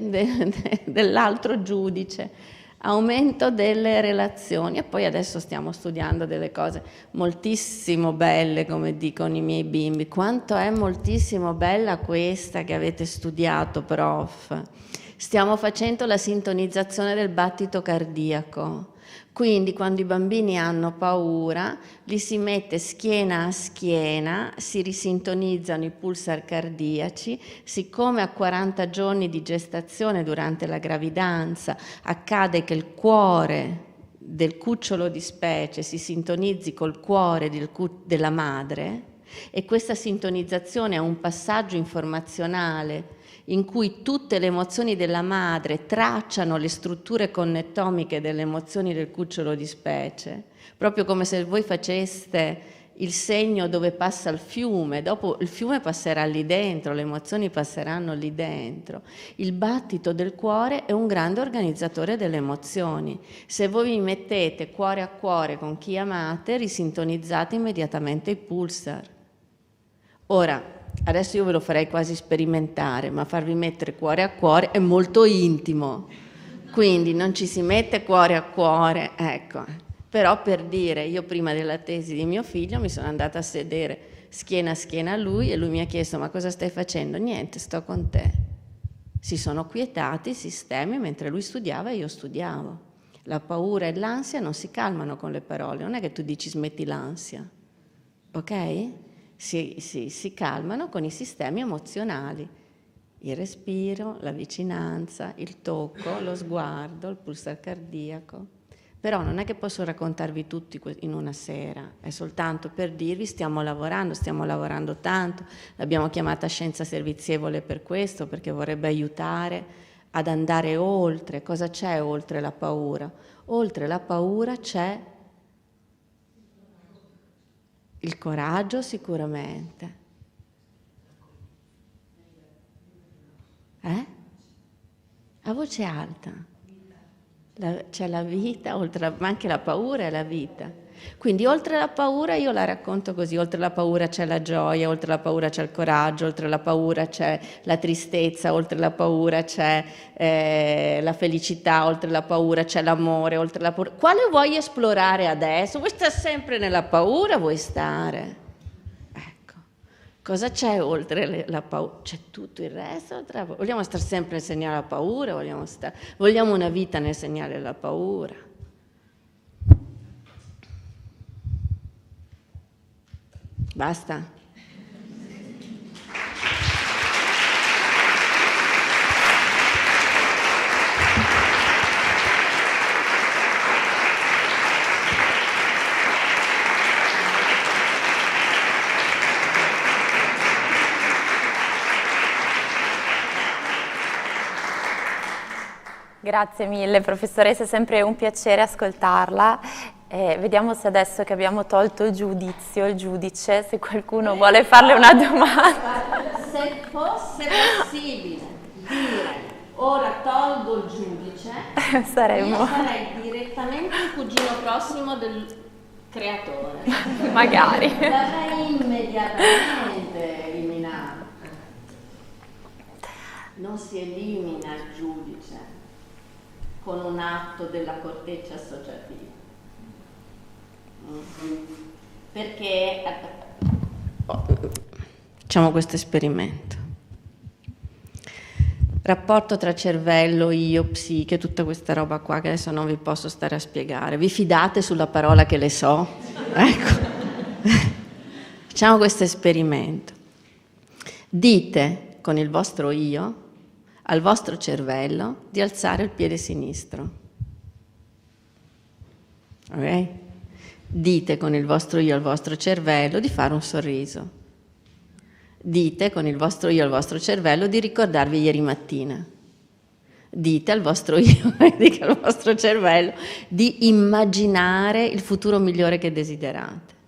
dell'altro giudice, aumento delle relazioni. E poi adesso stiamo studiando delle cose moltissimo belle, come dicono i miei bimbi. Quanto è moltissimo bella questa che avete studiato, prof. Stiamo facendo la sintonizzazione del battito cardiaco. Quindi quando i bambini hanno paura, li si mette schiena a schiena, si risintonizzano i pulsar cardiaci, siccome a 40 giorni di gestazione durante la gravidanza accade che il cuore del cucciolo di specie si sintonizzi col cuore della madre, e questa sintonizzazione è un passaggio informazionale in cui tutte le emozioni della madre tracciano le strutture connettomiche delle emozioni del cucciolo di specie, proprio come se voi faceste il segno dove passa il fiume, dopo il fiume passerà lì dentro, le emozioni passeranno lì dentro. Il battito del cuore è un grande organizzatore delle emozioni. Se voi vi mettete cuore a cuore con chi amate, risintonizzate immediatamente i pulsar. Ora, adesso io ve lo farei quasi sperimentare, ma farvi mettere cuore a cuore è molto intimo, quindi non ci si mette cuore a cuore, ecco. Però per dire, io prima della tesi di mio figlio mi sono andata a sedere schiena a schiena a lui e lui mi ha chiesto: ma cosa stai facendo? Niente, sto con te. Si sono quietati i sistemi mentre lui studiava e io studiavo. La paura e l'ansia non si calmano con le parole, non è che tu dici smetti l'ansia, ok? Si calmano con i sistemi emozionali, il respiro, la vicinanza, il tocco, lo sguardo, il pulsare cardiaco. Però non è che posso raccontarvi tutti in una sera, è soltanto per dirvi stiamo lavorando tanto, l'abbiamo chiamata scienza servizievole per questo, perché vorrebbe aiutare ad andare oltre. Cosa c'è oltre la paura? Oltre la paura c'è il coraggio sicuramente. A voce alta. C'è la vita, ma anche la paura è la vita. Quindi oltre la paura io la racconto così: oltre la paura c'è la gioia, oltre la paura c'è il coraggio, oltre la paura c'è la tristezza, oltre la paura c'è la felicità, oltre la paura c'è l'amore, oltre la paura. Quale vuoi esplorare adesso? Vuoi stare sempre nella paura? Vuoi stare? Cosa c'è oltre la paura? C'è tutto il resto. Vogliamo stare sempre nel segnale della paura? Vogliamo una vita nel segnale della paura? Basta? Grazie mille professoressa, è sempre un piacere ascoltarla. Vediamo se adesso che abbiamo tolto il giudizio, il giudice, se qualcuno vuole farle una domanda. Se fosse possibile dire ora tolgo il giudice, sarei direttamente il cugino prossimo del creatore. Magari. L'avrei immediatamente eliminato. Non si elimina il giudice con un atto della corteccia associativa. Perché facciamo questo esperimento. Rapporto tra cervello, io, psiche, tutta questa roba qua che adesso non vi posso stare a spiegare. Vi fidate sulla parola che le so? Ecco. Facciamo questo esperimento. Dite con il vostro io al vostro cervello di alzare il piede sinistro. Ok? Dite con il vostro io al vostro cervello di fare un sorriso. Dite con il vostro io al vostro cervello di ricordarvi ieri mattina. Dite al vostro io e al vostro cervello di immaginare il futuro migliore che desiderate.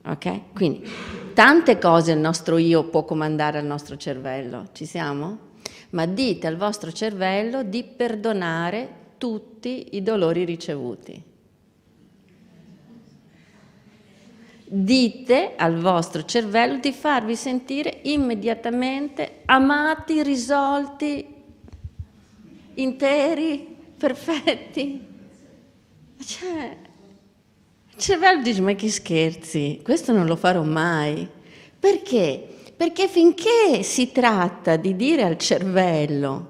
Ok? Quindi tante cose il nostro io può comandare al nostro cervello, ci siamo? Ma dite al vostro cervello di perdonare tutti i dolori ricevuti. Dite al vostro cervello di farvi sentire immediatamente amati, risolti, interi, perfetti. Cioè, il cervello dice: ma che scherzi, questo non lo farò mai. Perché? Perché finché si tratta di dire al cervello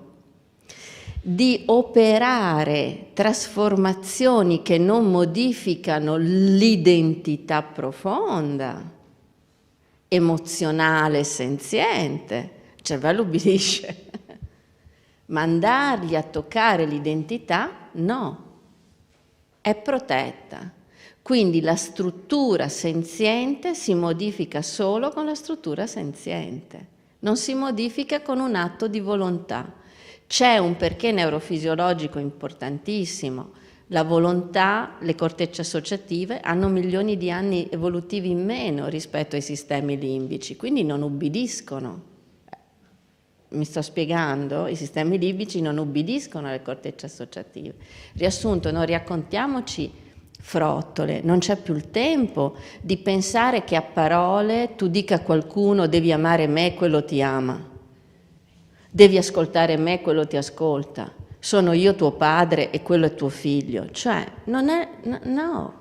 di operare trasformazioni che non modificano l'identità profonda, emozionale, senziente, il cervello ubbidisce. Ma andargli a toccare l'identità, no, è protetta. Quindi la struttura senziente si modifica solo con la struttura senziente, non si modifica con un atto di volontà. C'è un perché neurofisiologico importantissimo, La volontà, le cortecce associative hanno milioni di anni evolutivi in meno rispetto ai sistemi limbici, quindi non ubbidiscono. Mi sto spiegando? I sistemi limbici non ubbidiscono alle cortecce associative. Riassunto, non raccontiamoci frottole, non c'è più il tempo di pensare che a parole tu dica a qualcuno devi amare me, quello ti ama, devi ascoltare me, quello ti ascolta, sono io tuo padre e quello è tuo figlio. Cioè, non è, no.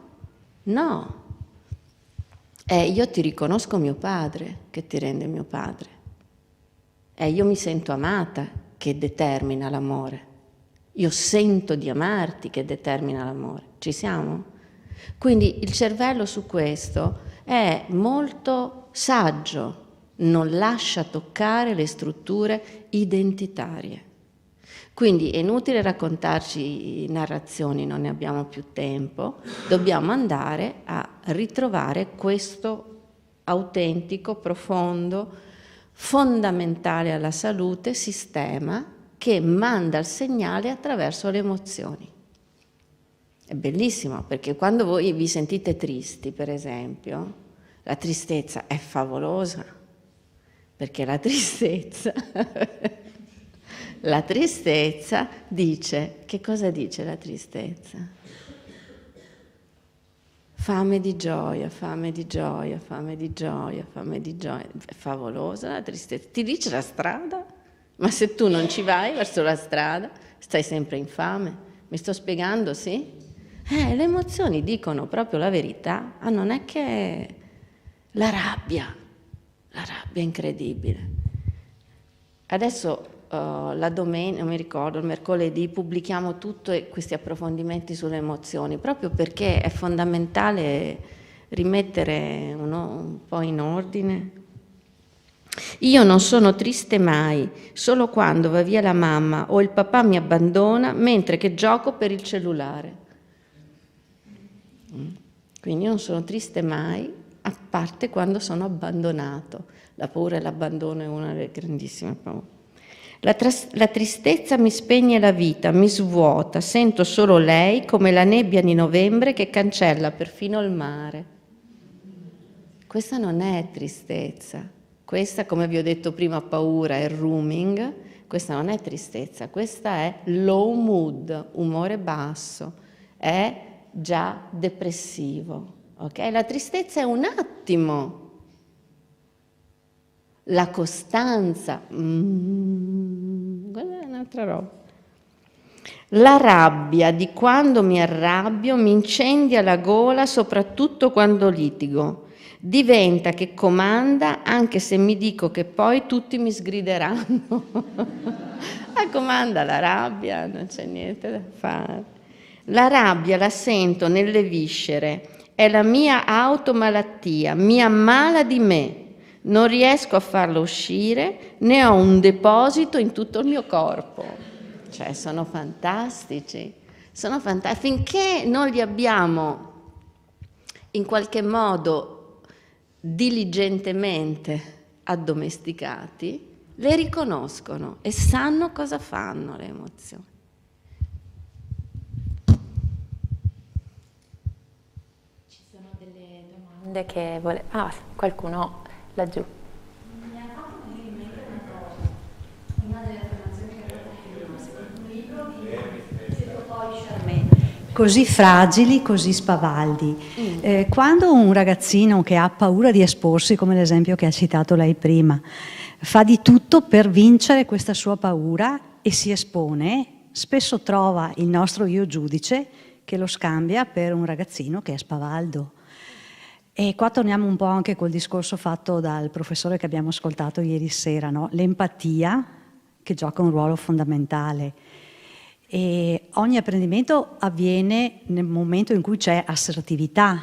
Io ti riconosco mio padre che ti rende mio padre. Io mi sento amata che determina l'amore. Io sento di amarti che determina l'amore. Ci siamo? Quindi il cervello su questo è molto saggio, non lascia toccare le strutture identitarie. Quindi è inutile raccontarci narrazioni, non ne abbiamo più tempo, dobbiamo andare a ritrovare questo autentico, profondo, fondamentale alla salute sistema che manda il segnale attraverso le emozioni. È bellissimo perché quando voi vi sentite tristi, per esempio, la tristezza è favolosa, perché la tristezza dice, che cosa dice la tristezza? Fame di gioia, fame di gioia, fame di gioia, fame di gioia. È favolosa la tristezza. Ti dice la strada? Ma se tu non ci vai verso la strada, stai sempre in fame. Mi sto spiegando, sì? Le emozioni dicono proprio la verità. Non è che la rabbia è incredibile. Adesso la domenica, non mi ricordo, il mercoledì pubblichiamo tutti questi approfondimenti sulle emozioni, proprio perché è fondamentale rimettere un po' in ordine. Io non sono triste mai, solo quando va via la mamma o il papà mi abbandona mentre che gioco per il cellulare. Quindi io non sono triste mai, a parte quando sono abbandonato. La paura e l'abbandono è una delle grandissime paure. La tristezza mi spegne la vita, mi svuota, sento solo lei come la nebbia di novembre che cancella perfino il mare. Questa non è tristezza, questa, come vi ho detto prima, paura è rooming, questa non è tristezza, questa è low mood, umore basso, è già depressivo. Okay? La tristezza è un attimo. La costanza, quella è un'altra roba. La rabbia di quando mi arrabbio mi incendia la gola, soprattutto quando litigo. Diventa che comanda, anche se mi dico che poi tutti mi sgrideranno. Comanda la rabbia, non c'è niente da fare. La rabbia la sento nelle viscere, è la mia automalattia, mi ammala di me. Non riesco a farlo uscire, ne ho un deposito in tutto il mio corpo. Cioè, sono fantastici. Finché non li abbiamo in qualche modo diligentemente addomesticati, le riconoscono e sanno cosa fanno le emozioni. Ci sono delle domande che qualcuno laggiù. Mi ha fatto venire in mente una cosa, una delle affermazioni che avevo fatto un libro di Poi Charmet. Così fragili, così spavaldi. Quando un ragazzino che ha paura di esporsi, come l'esempio che ha citato lei prima, fa di tutto per vincere questa sua paura e si espone, spesso trova il nostro io giudice che lo scambia per un ragazzino che è spavaldo. E qua torniamo un po' anche col discorso fatto dal professore che abbiamo ascoltato ieri sera, no? L'empatia che gioca un ruolo fondamentale. E ogni apprendimento avviene nel momento in cui c'è assertività,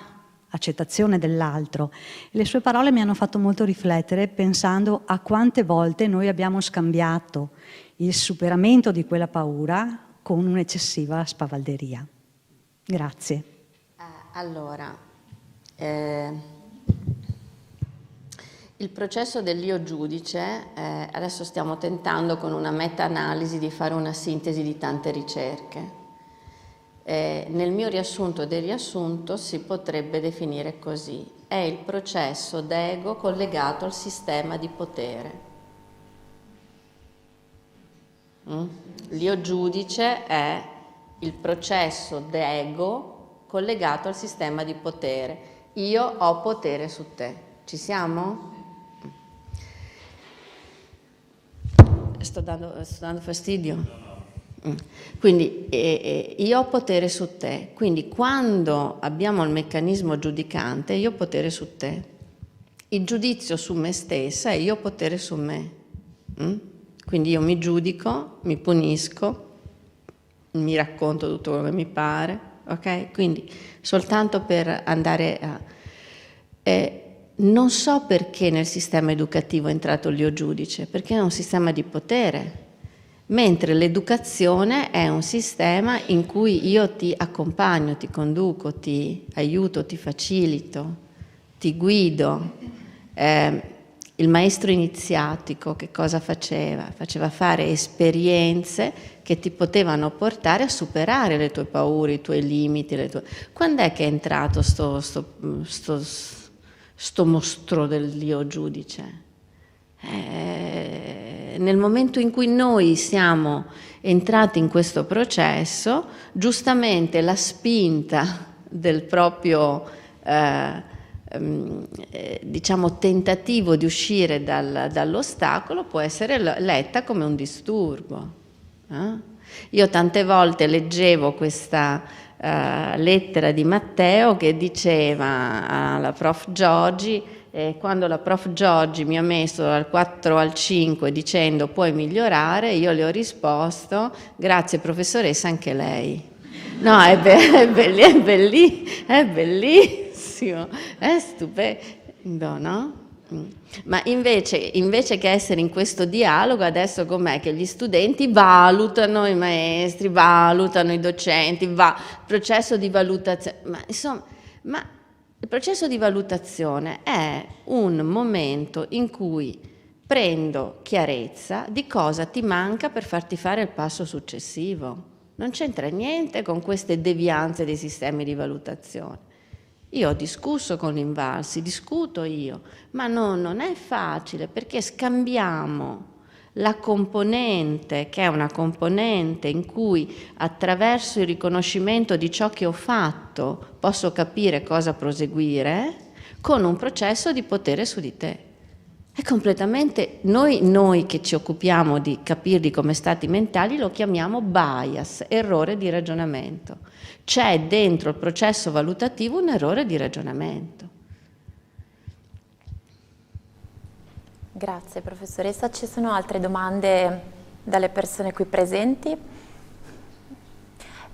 accettazione dell'altro. Le sue parole mi hanno fatto molto riflettere pensando a quante volte noi abbiamo scambiato il superamento di quella paura con un'eccessiva spavalderia. Grazie. Allora, il processo dell'io giudice, adesso stiamo tentando con una meta-analisi di fare una sintesi di tante ricerche. nel mio riassunto del riassunto si potrebbe definire così: è il processo d'ego collegato al sistema di potere. L'io giudice è il processo d'ego collegato al sistema di potere. Io ho potere su te. Ci siamo? Sto dando fastidio? Quindi io ho potere su te, quindi quando abbiamo il meccanismo giudicante io ho potere su te, il giudizio su me stessa e io ho potere su me, quindi io mi giudico, mi punisco, mi racconto tutto quello che mi pare, ok? Quindi soltanto per andare a... non so perché nel sistema educativo è entrato l'io giudice, perché è un sistema di potere, mentre l'educazione è un sistema in cui io ti accompagno, ti conduco, ti aiuto, ti facilito, ti guido. Il maestro iniziatico che cosa faceva? Faceva fare esperienze che ti potevano portare a superare le tue paure, i tuoi limiti. Quando è che è entrato sto mostro dell'io giudice? Nel momento in cui noi siamo entrati in questo processo, giustamente la spinta del proprio diciamo tentativo di uscire dall'ostacolo può essere letta come un disturbo. Io tante volte leggevo questa lettera di Matteo che diceva alla prof Giorgi, quando la prof Giorgi mi ha messo dal 4 al 5 dicendo puoi migliorare, io le ho risposto grazie professoressa anche lei. No, è bellissimo, è stupendo, no? Ma invece che essere in questo dialogo, adesso com'è? Che gli studenti valutano i maestri, valutano i docenti, il processo di valutazione, ma insomma, il processo di valutazione è un momento in cui prendo chiarezza di cosa ti manca per farti fare il passo successivo. Non c'entra niente con queste devianze dei sistemi di valutazione. Io ho discusso con l'Invalsi, discuto io, ma non è facile perché scambiamo la componente, che è una componente in cui attraverso il riconoscimento di ciò che ho fatto posso capire cosa proseguire, con un processo di potere su di te. È completamente, noi che ci occupiamo di capirli come stati mentali lo chiamiamo bias, errore di ragionamento. C'è dentro il processo valutativo un errore di ragionamento. Grazie professoressa. Ci sono altre domande dalle persone qui presenti?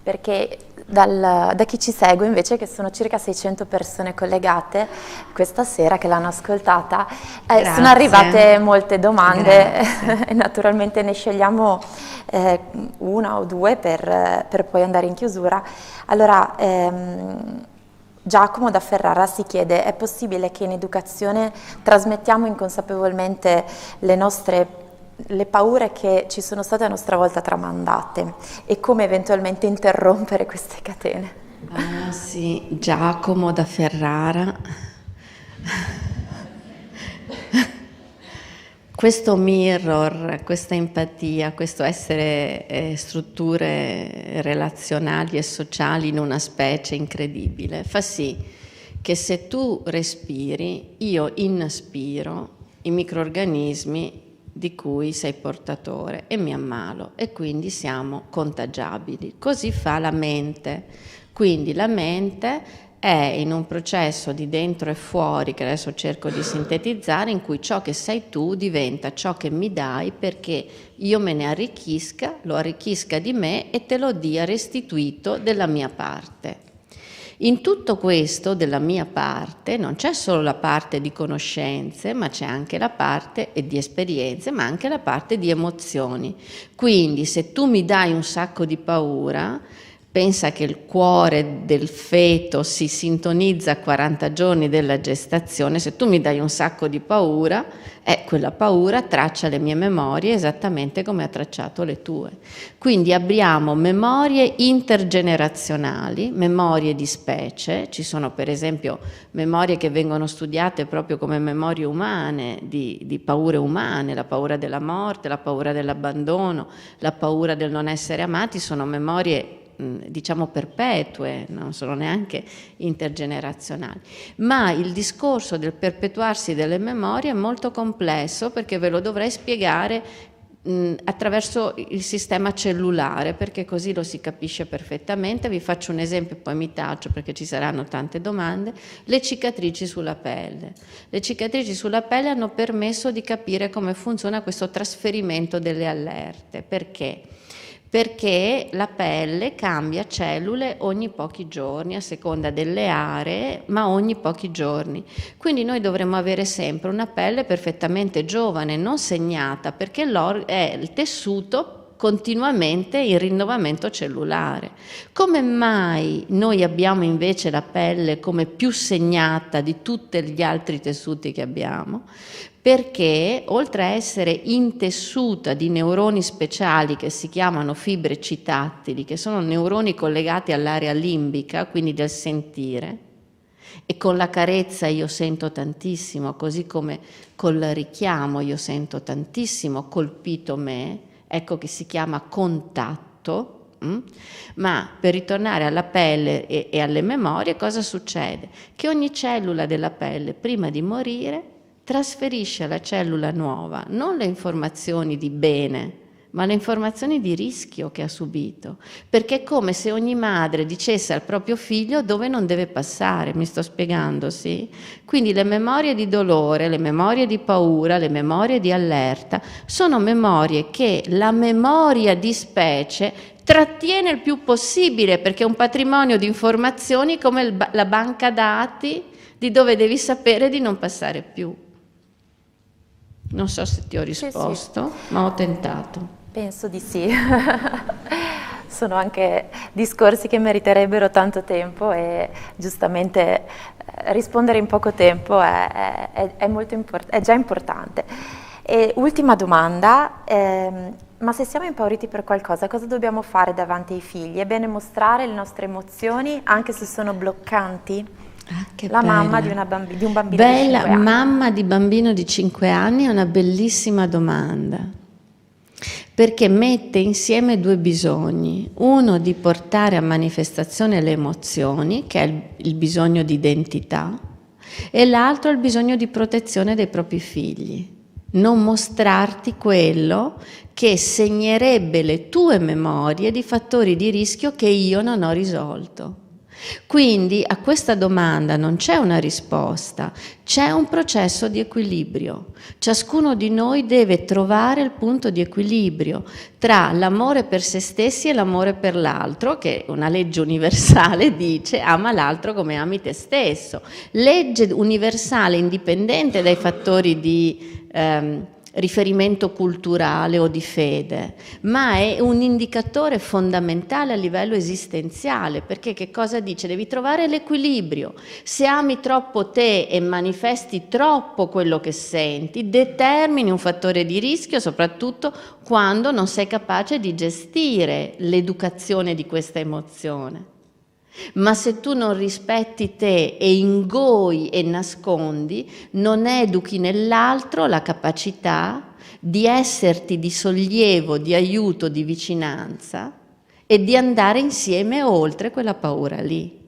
Perché da chi ci segue invece, che sono circa 600 persone collegate questa sera che l'hanno ascoltata, sono arrivate molte domande e naturalmente ne scegliamo una o due per poi andare in chiusura. Allora, Giacomo da Ferrara si chiede: è possibile che in educazione trasmettiamo inconsapevolmente le paure che ci sono state a nostra volta tramandate e come eventualmente interrompere queste catene? Ah sì, Giacomo da Ferrara. Questo mirror, questa empatia, questo essere strutture relazionali e sociali in una specie incredibile, fa sì che se tu respiri, io inspiro i microrganismi di cui sei portatore e mi ammalo e quindi siamo contagiabili. Così fa la mente. Quindi la mente è in un processo di dentro e fuori, che adesso cerco di sintetizzare, in cui ciò che sei tu diventa ciò che mi dai perché io me ne arricchisca, lo arricchisca di me e te lo dia restituito della mia parte. In tutto questo della mia parte non c'è solo la parte di conoscenze, ma c'è anche la parte di esperienze, ma anche la parte di emozioni. Quindi se tu mi dai un sacco di paura, Pensa che il cuore del feto si sintonizza a 40 giorni della gestazione. Se tu mi dai un sacco di paura, quella paura traccia le mie memorie esattamente come ha tracciato le tue. Quindi abbiamo memorie intergenerazionali, memorie di specie. Ci sono per esempio memorie che vengono studiate proprio come memorie umane, di paure umane, la paura della morte, la paura dell'abbandono, la paura del non essere amati, sono memorie diciamo perpetue, non sono neanche intergenerazionali. Ma il discorso del perpetuarsi delle memorie è molto complesso, perché ve lo dovrei spiegare attraverso il sistema cellulare, perché così lo si capisce perfettamente. Vi faccio un esempio e poi mi taccio perché ci saranno tante domande. Le cicatrici sulla pelle. Le cicatrici sulla pelle hanno permesso di capire come funziona questo trasferimento delle allerte. Perché? Perché la pelle cambia cellule ogni pochi giorni a seconda delle aree, ma ogni pochi giorni. Quindi noi dovremmo avere sempre una pelle perfettamente giovane, non segnata, perché è il tessuto continuamente in rinnovamento cellulare. Come mai noi abbiamo invece la pelle come più segnata di tutti gli altri tessuti che abbiamo? Perché oltre a essere intessuta di neuroni speciali che si chiamano fibre citattili, che sono neuroni collegati all'area limbica, quindi del sentire, e con la carezza io sento tantissimo, così come col richiamo io sento tantissimo, colpito me, ecco che si chiama contatto. Ma per ritornare alla pelle e alle memorie, cosa succede? Che ogni cellula della pelle, prima di morire, trasferisce alla cellula nuova non le informazioni di bene, ma le informazioni di rischio che ha subito, perché è come se ogni madre dicesse al proprio figlio dove non deve passare. Mi sto spiegando, sì? Quindi le memorie di dolore, le memorie di paura, le memorie di allerta sono memorie che la memoria di specie trattiene il più possibile, perché è un patrimonio di informazioni come la banca dati di dove devi sapere di non passare più. Non so se ti ho risposto, sì. Ma ho tentato. Penso di sì. Sono anche discorsi che meriterebbero tanto tempo e giustamente rispondere in poco tempo è già importante. E ultima domanda, ma se siamo impauriti per qualcosa, cosa dobbiamo fare davanti ai figli? È bene mostrare le nostre emozioni anche se sono bloccanti? La bella. Mamma di un bambino bella, di 5 anni. Mamma di bambino di 5 anni è una bellissima domanda, perché mette insieme due bisogni: uno di portare a manifestazione le emozioni, che è il bisogno di identità, e l'altro il bisogno di protezione dei propri figli. Non mostrarti quello che segnerebbe le tue memorie di fattori di rischio che io non ho risolto. Quindi a questa domanda non c'è una risposta, c'è un processo di equilibrio. Ciascuno di noi deve trovare il punto di equilibrio tra l'amore per se stessi e l'amore per l'altro, che una legge universale dice ama l'altro come ami te stesso. Legge universale indipendente dai fattori di riferimento culturale o di fede, ma è un indicatore fondamentale a livello esistenziale, perché che cosa dice? Devi trovare l'equilibrio. Se ami troppo te e manifesti troppo quello che senti, determini un fattore di rischio, soprattutto quando non sei capace di gestire l'educazione di questa emozione. Ma se tu non rispetti te e ingoi e nascondi, non educhi nell'altro la capacità di esserti di sollievo, di aiuto, di vicinanza e di andare insieme oltre quella paura lì.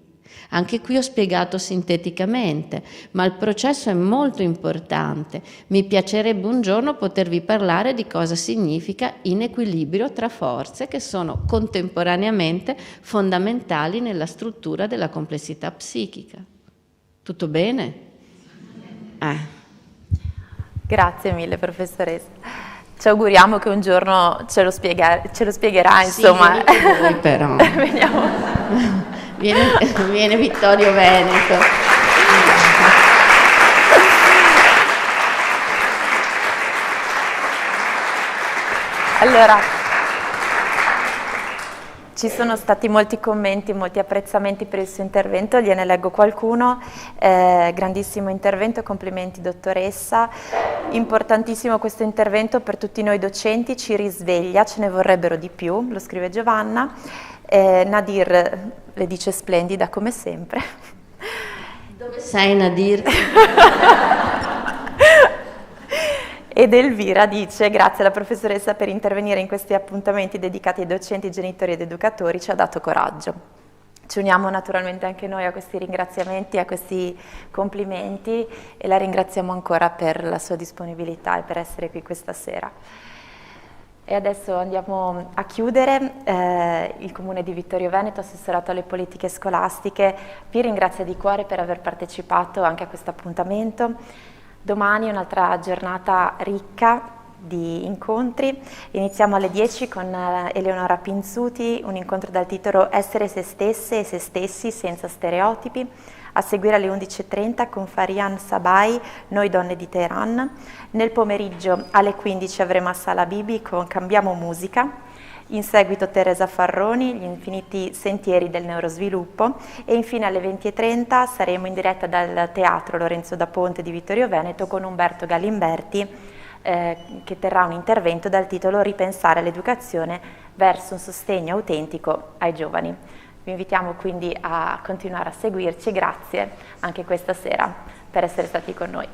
Anche qui ho spiegato sinteticamente, ma il processo è molto importante. Mi piacerebbe un giorno potervi parlare di cosa significa inequilibrio tra forze che sono contemporaneamente fondamentali nella struttura della complessità psichica. Tutto bene? Grazie mille, professoressa. Ci auguriamo che un giorno ce lo spiegherà, insomma. Sì, venite voi però. Veniamo. Viene Vittorio Veneto. Allora, Ci sono stati molti commenti, molti apprezzamenti per il suo intervento, gliene leggo qualcuno. Grandissimo intervento, complimenti dottoressa. Importantissimo questo intervento per tutti noi docenti, ci risveglia, ce ne vorrebbero di più, lo scrive Giovanna. Nadir le dice splendida come sempre. Dove sei, Nadir? Ed Elvira dice: grazie alla professoressa per intervenire in questi appuntamenti dedicati ai docenti, genitori ed educatori, ci ha dato coraggio. Ci uniamo naturalmente anche noi a questi ringraziamenti, a questi complimenti, e la ringraziamo ancora per la sua disponibilità e per essere qui questa sera. E adesso andiamo a chiudere. Il Comune di Vittorio Veneto, assessorato alle politiche scolastiche, vi ringrazia di cuore per aver partecipato anche a questo appuntamento. Domani un'altra giornata ricca di incontri. Iniziamo alle 10 con Eleonora Pinzuti, un incontro dal titolo Essere se stesse e se stessi senza stereotipi. A seguire alle 11:30 con Farian Sabai, Noi donne di Teheran. Nel pomeriggio alle 15 avremo a Sala Bibi con Cambiamo musica. In seguito Teresa Farroni, Gli infiniti sentieri del neurosviluppo, e infine alle 20:30 saremo in diretta dal Teatro Lorenzo da Ponte di Vittorio Veneto con Umberto Galimberti, che terrà un intervento dal titolo Ripensare l'educazione verso un sostegno autentico ai giovani. Vi invitiamo quindi a continuare a seguirci, grazie anche questa sera per essere stati con noi.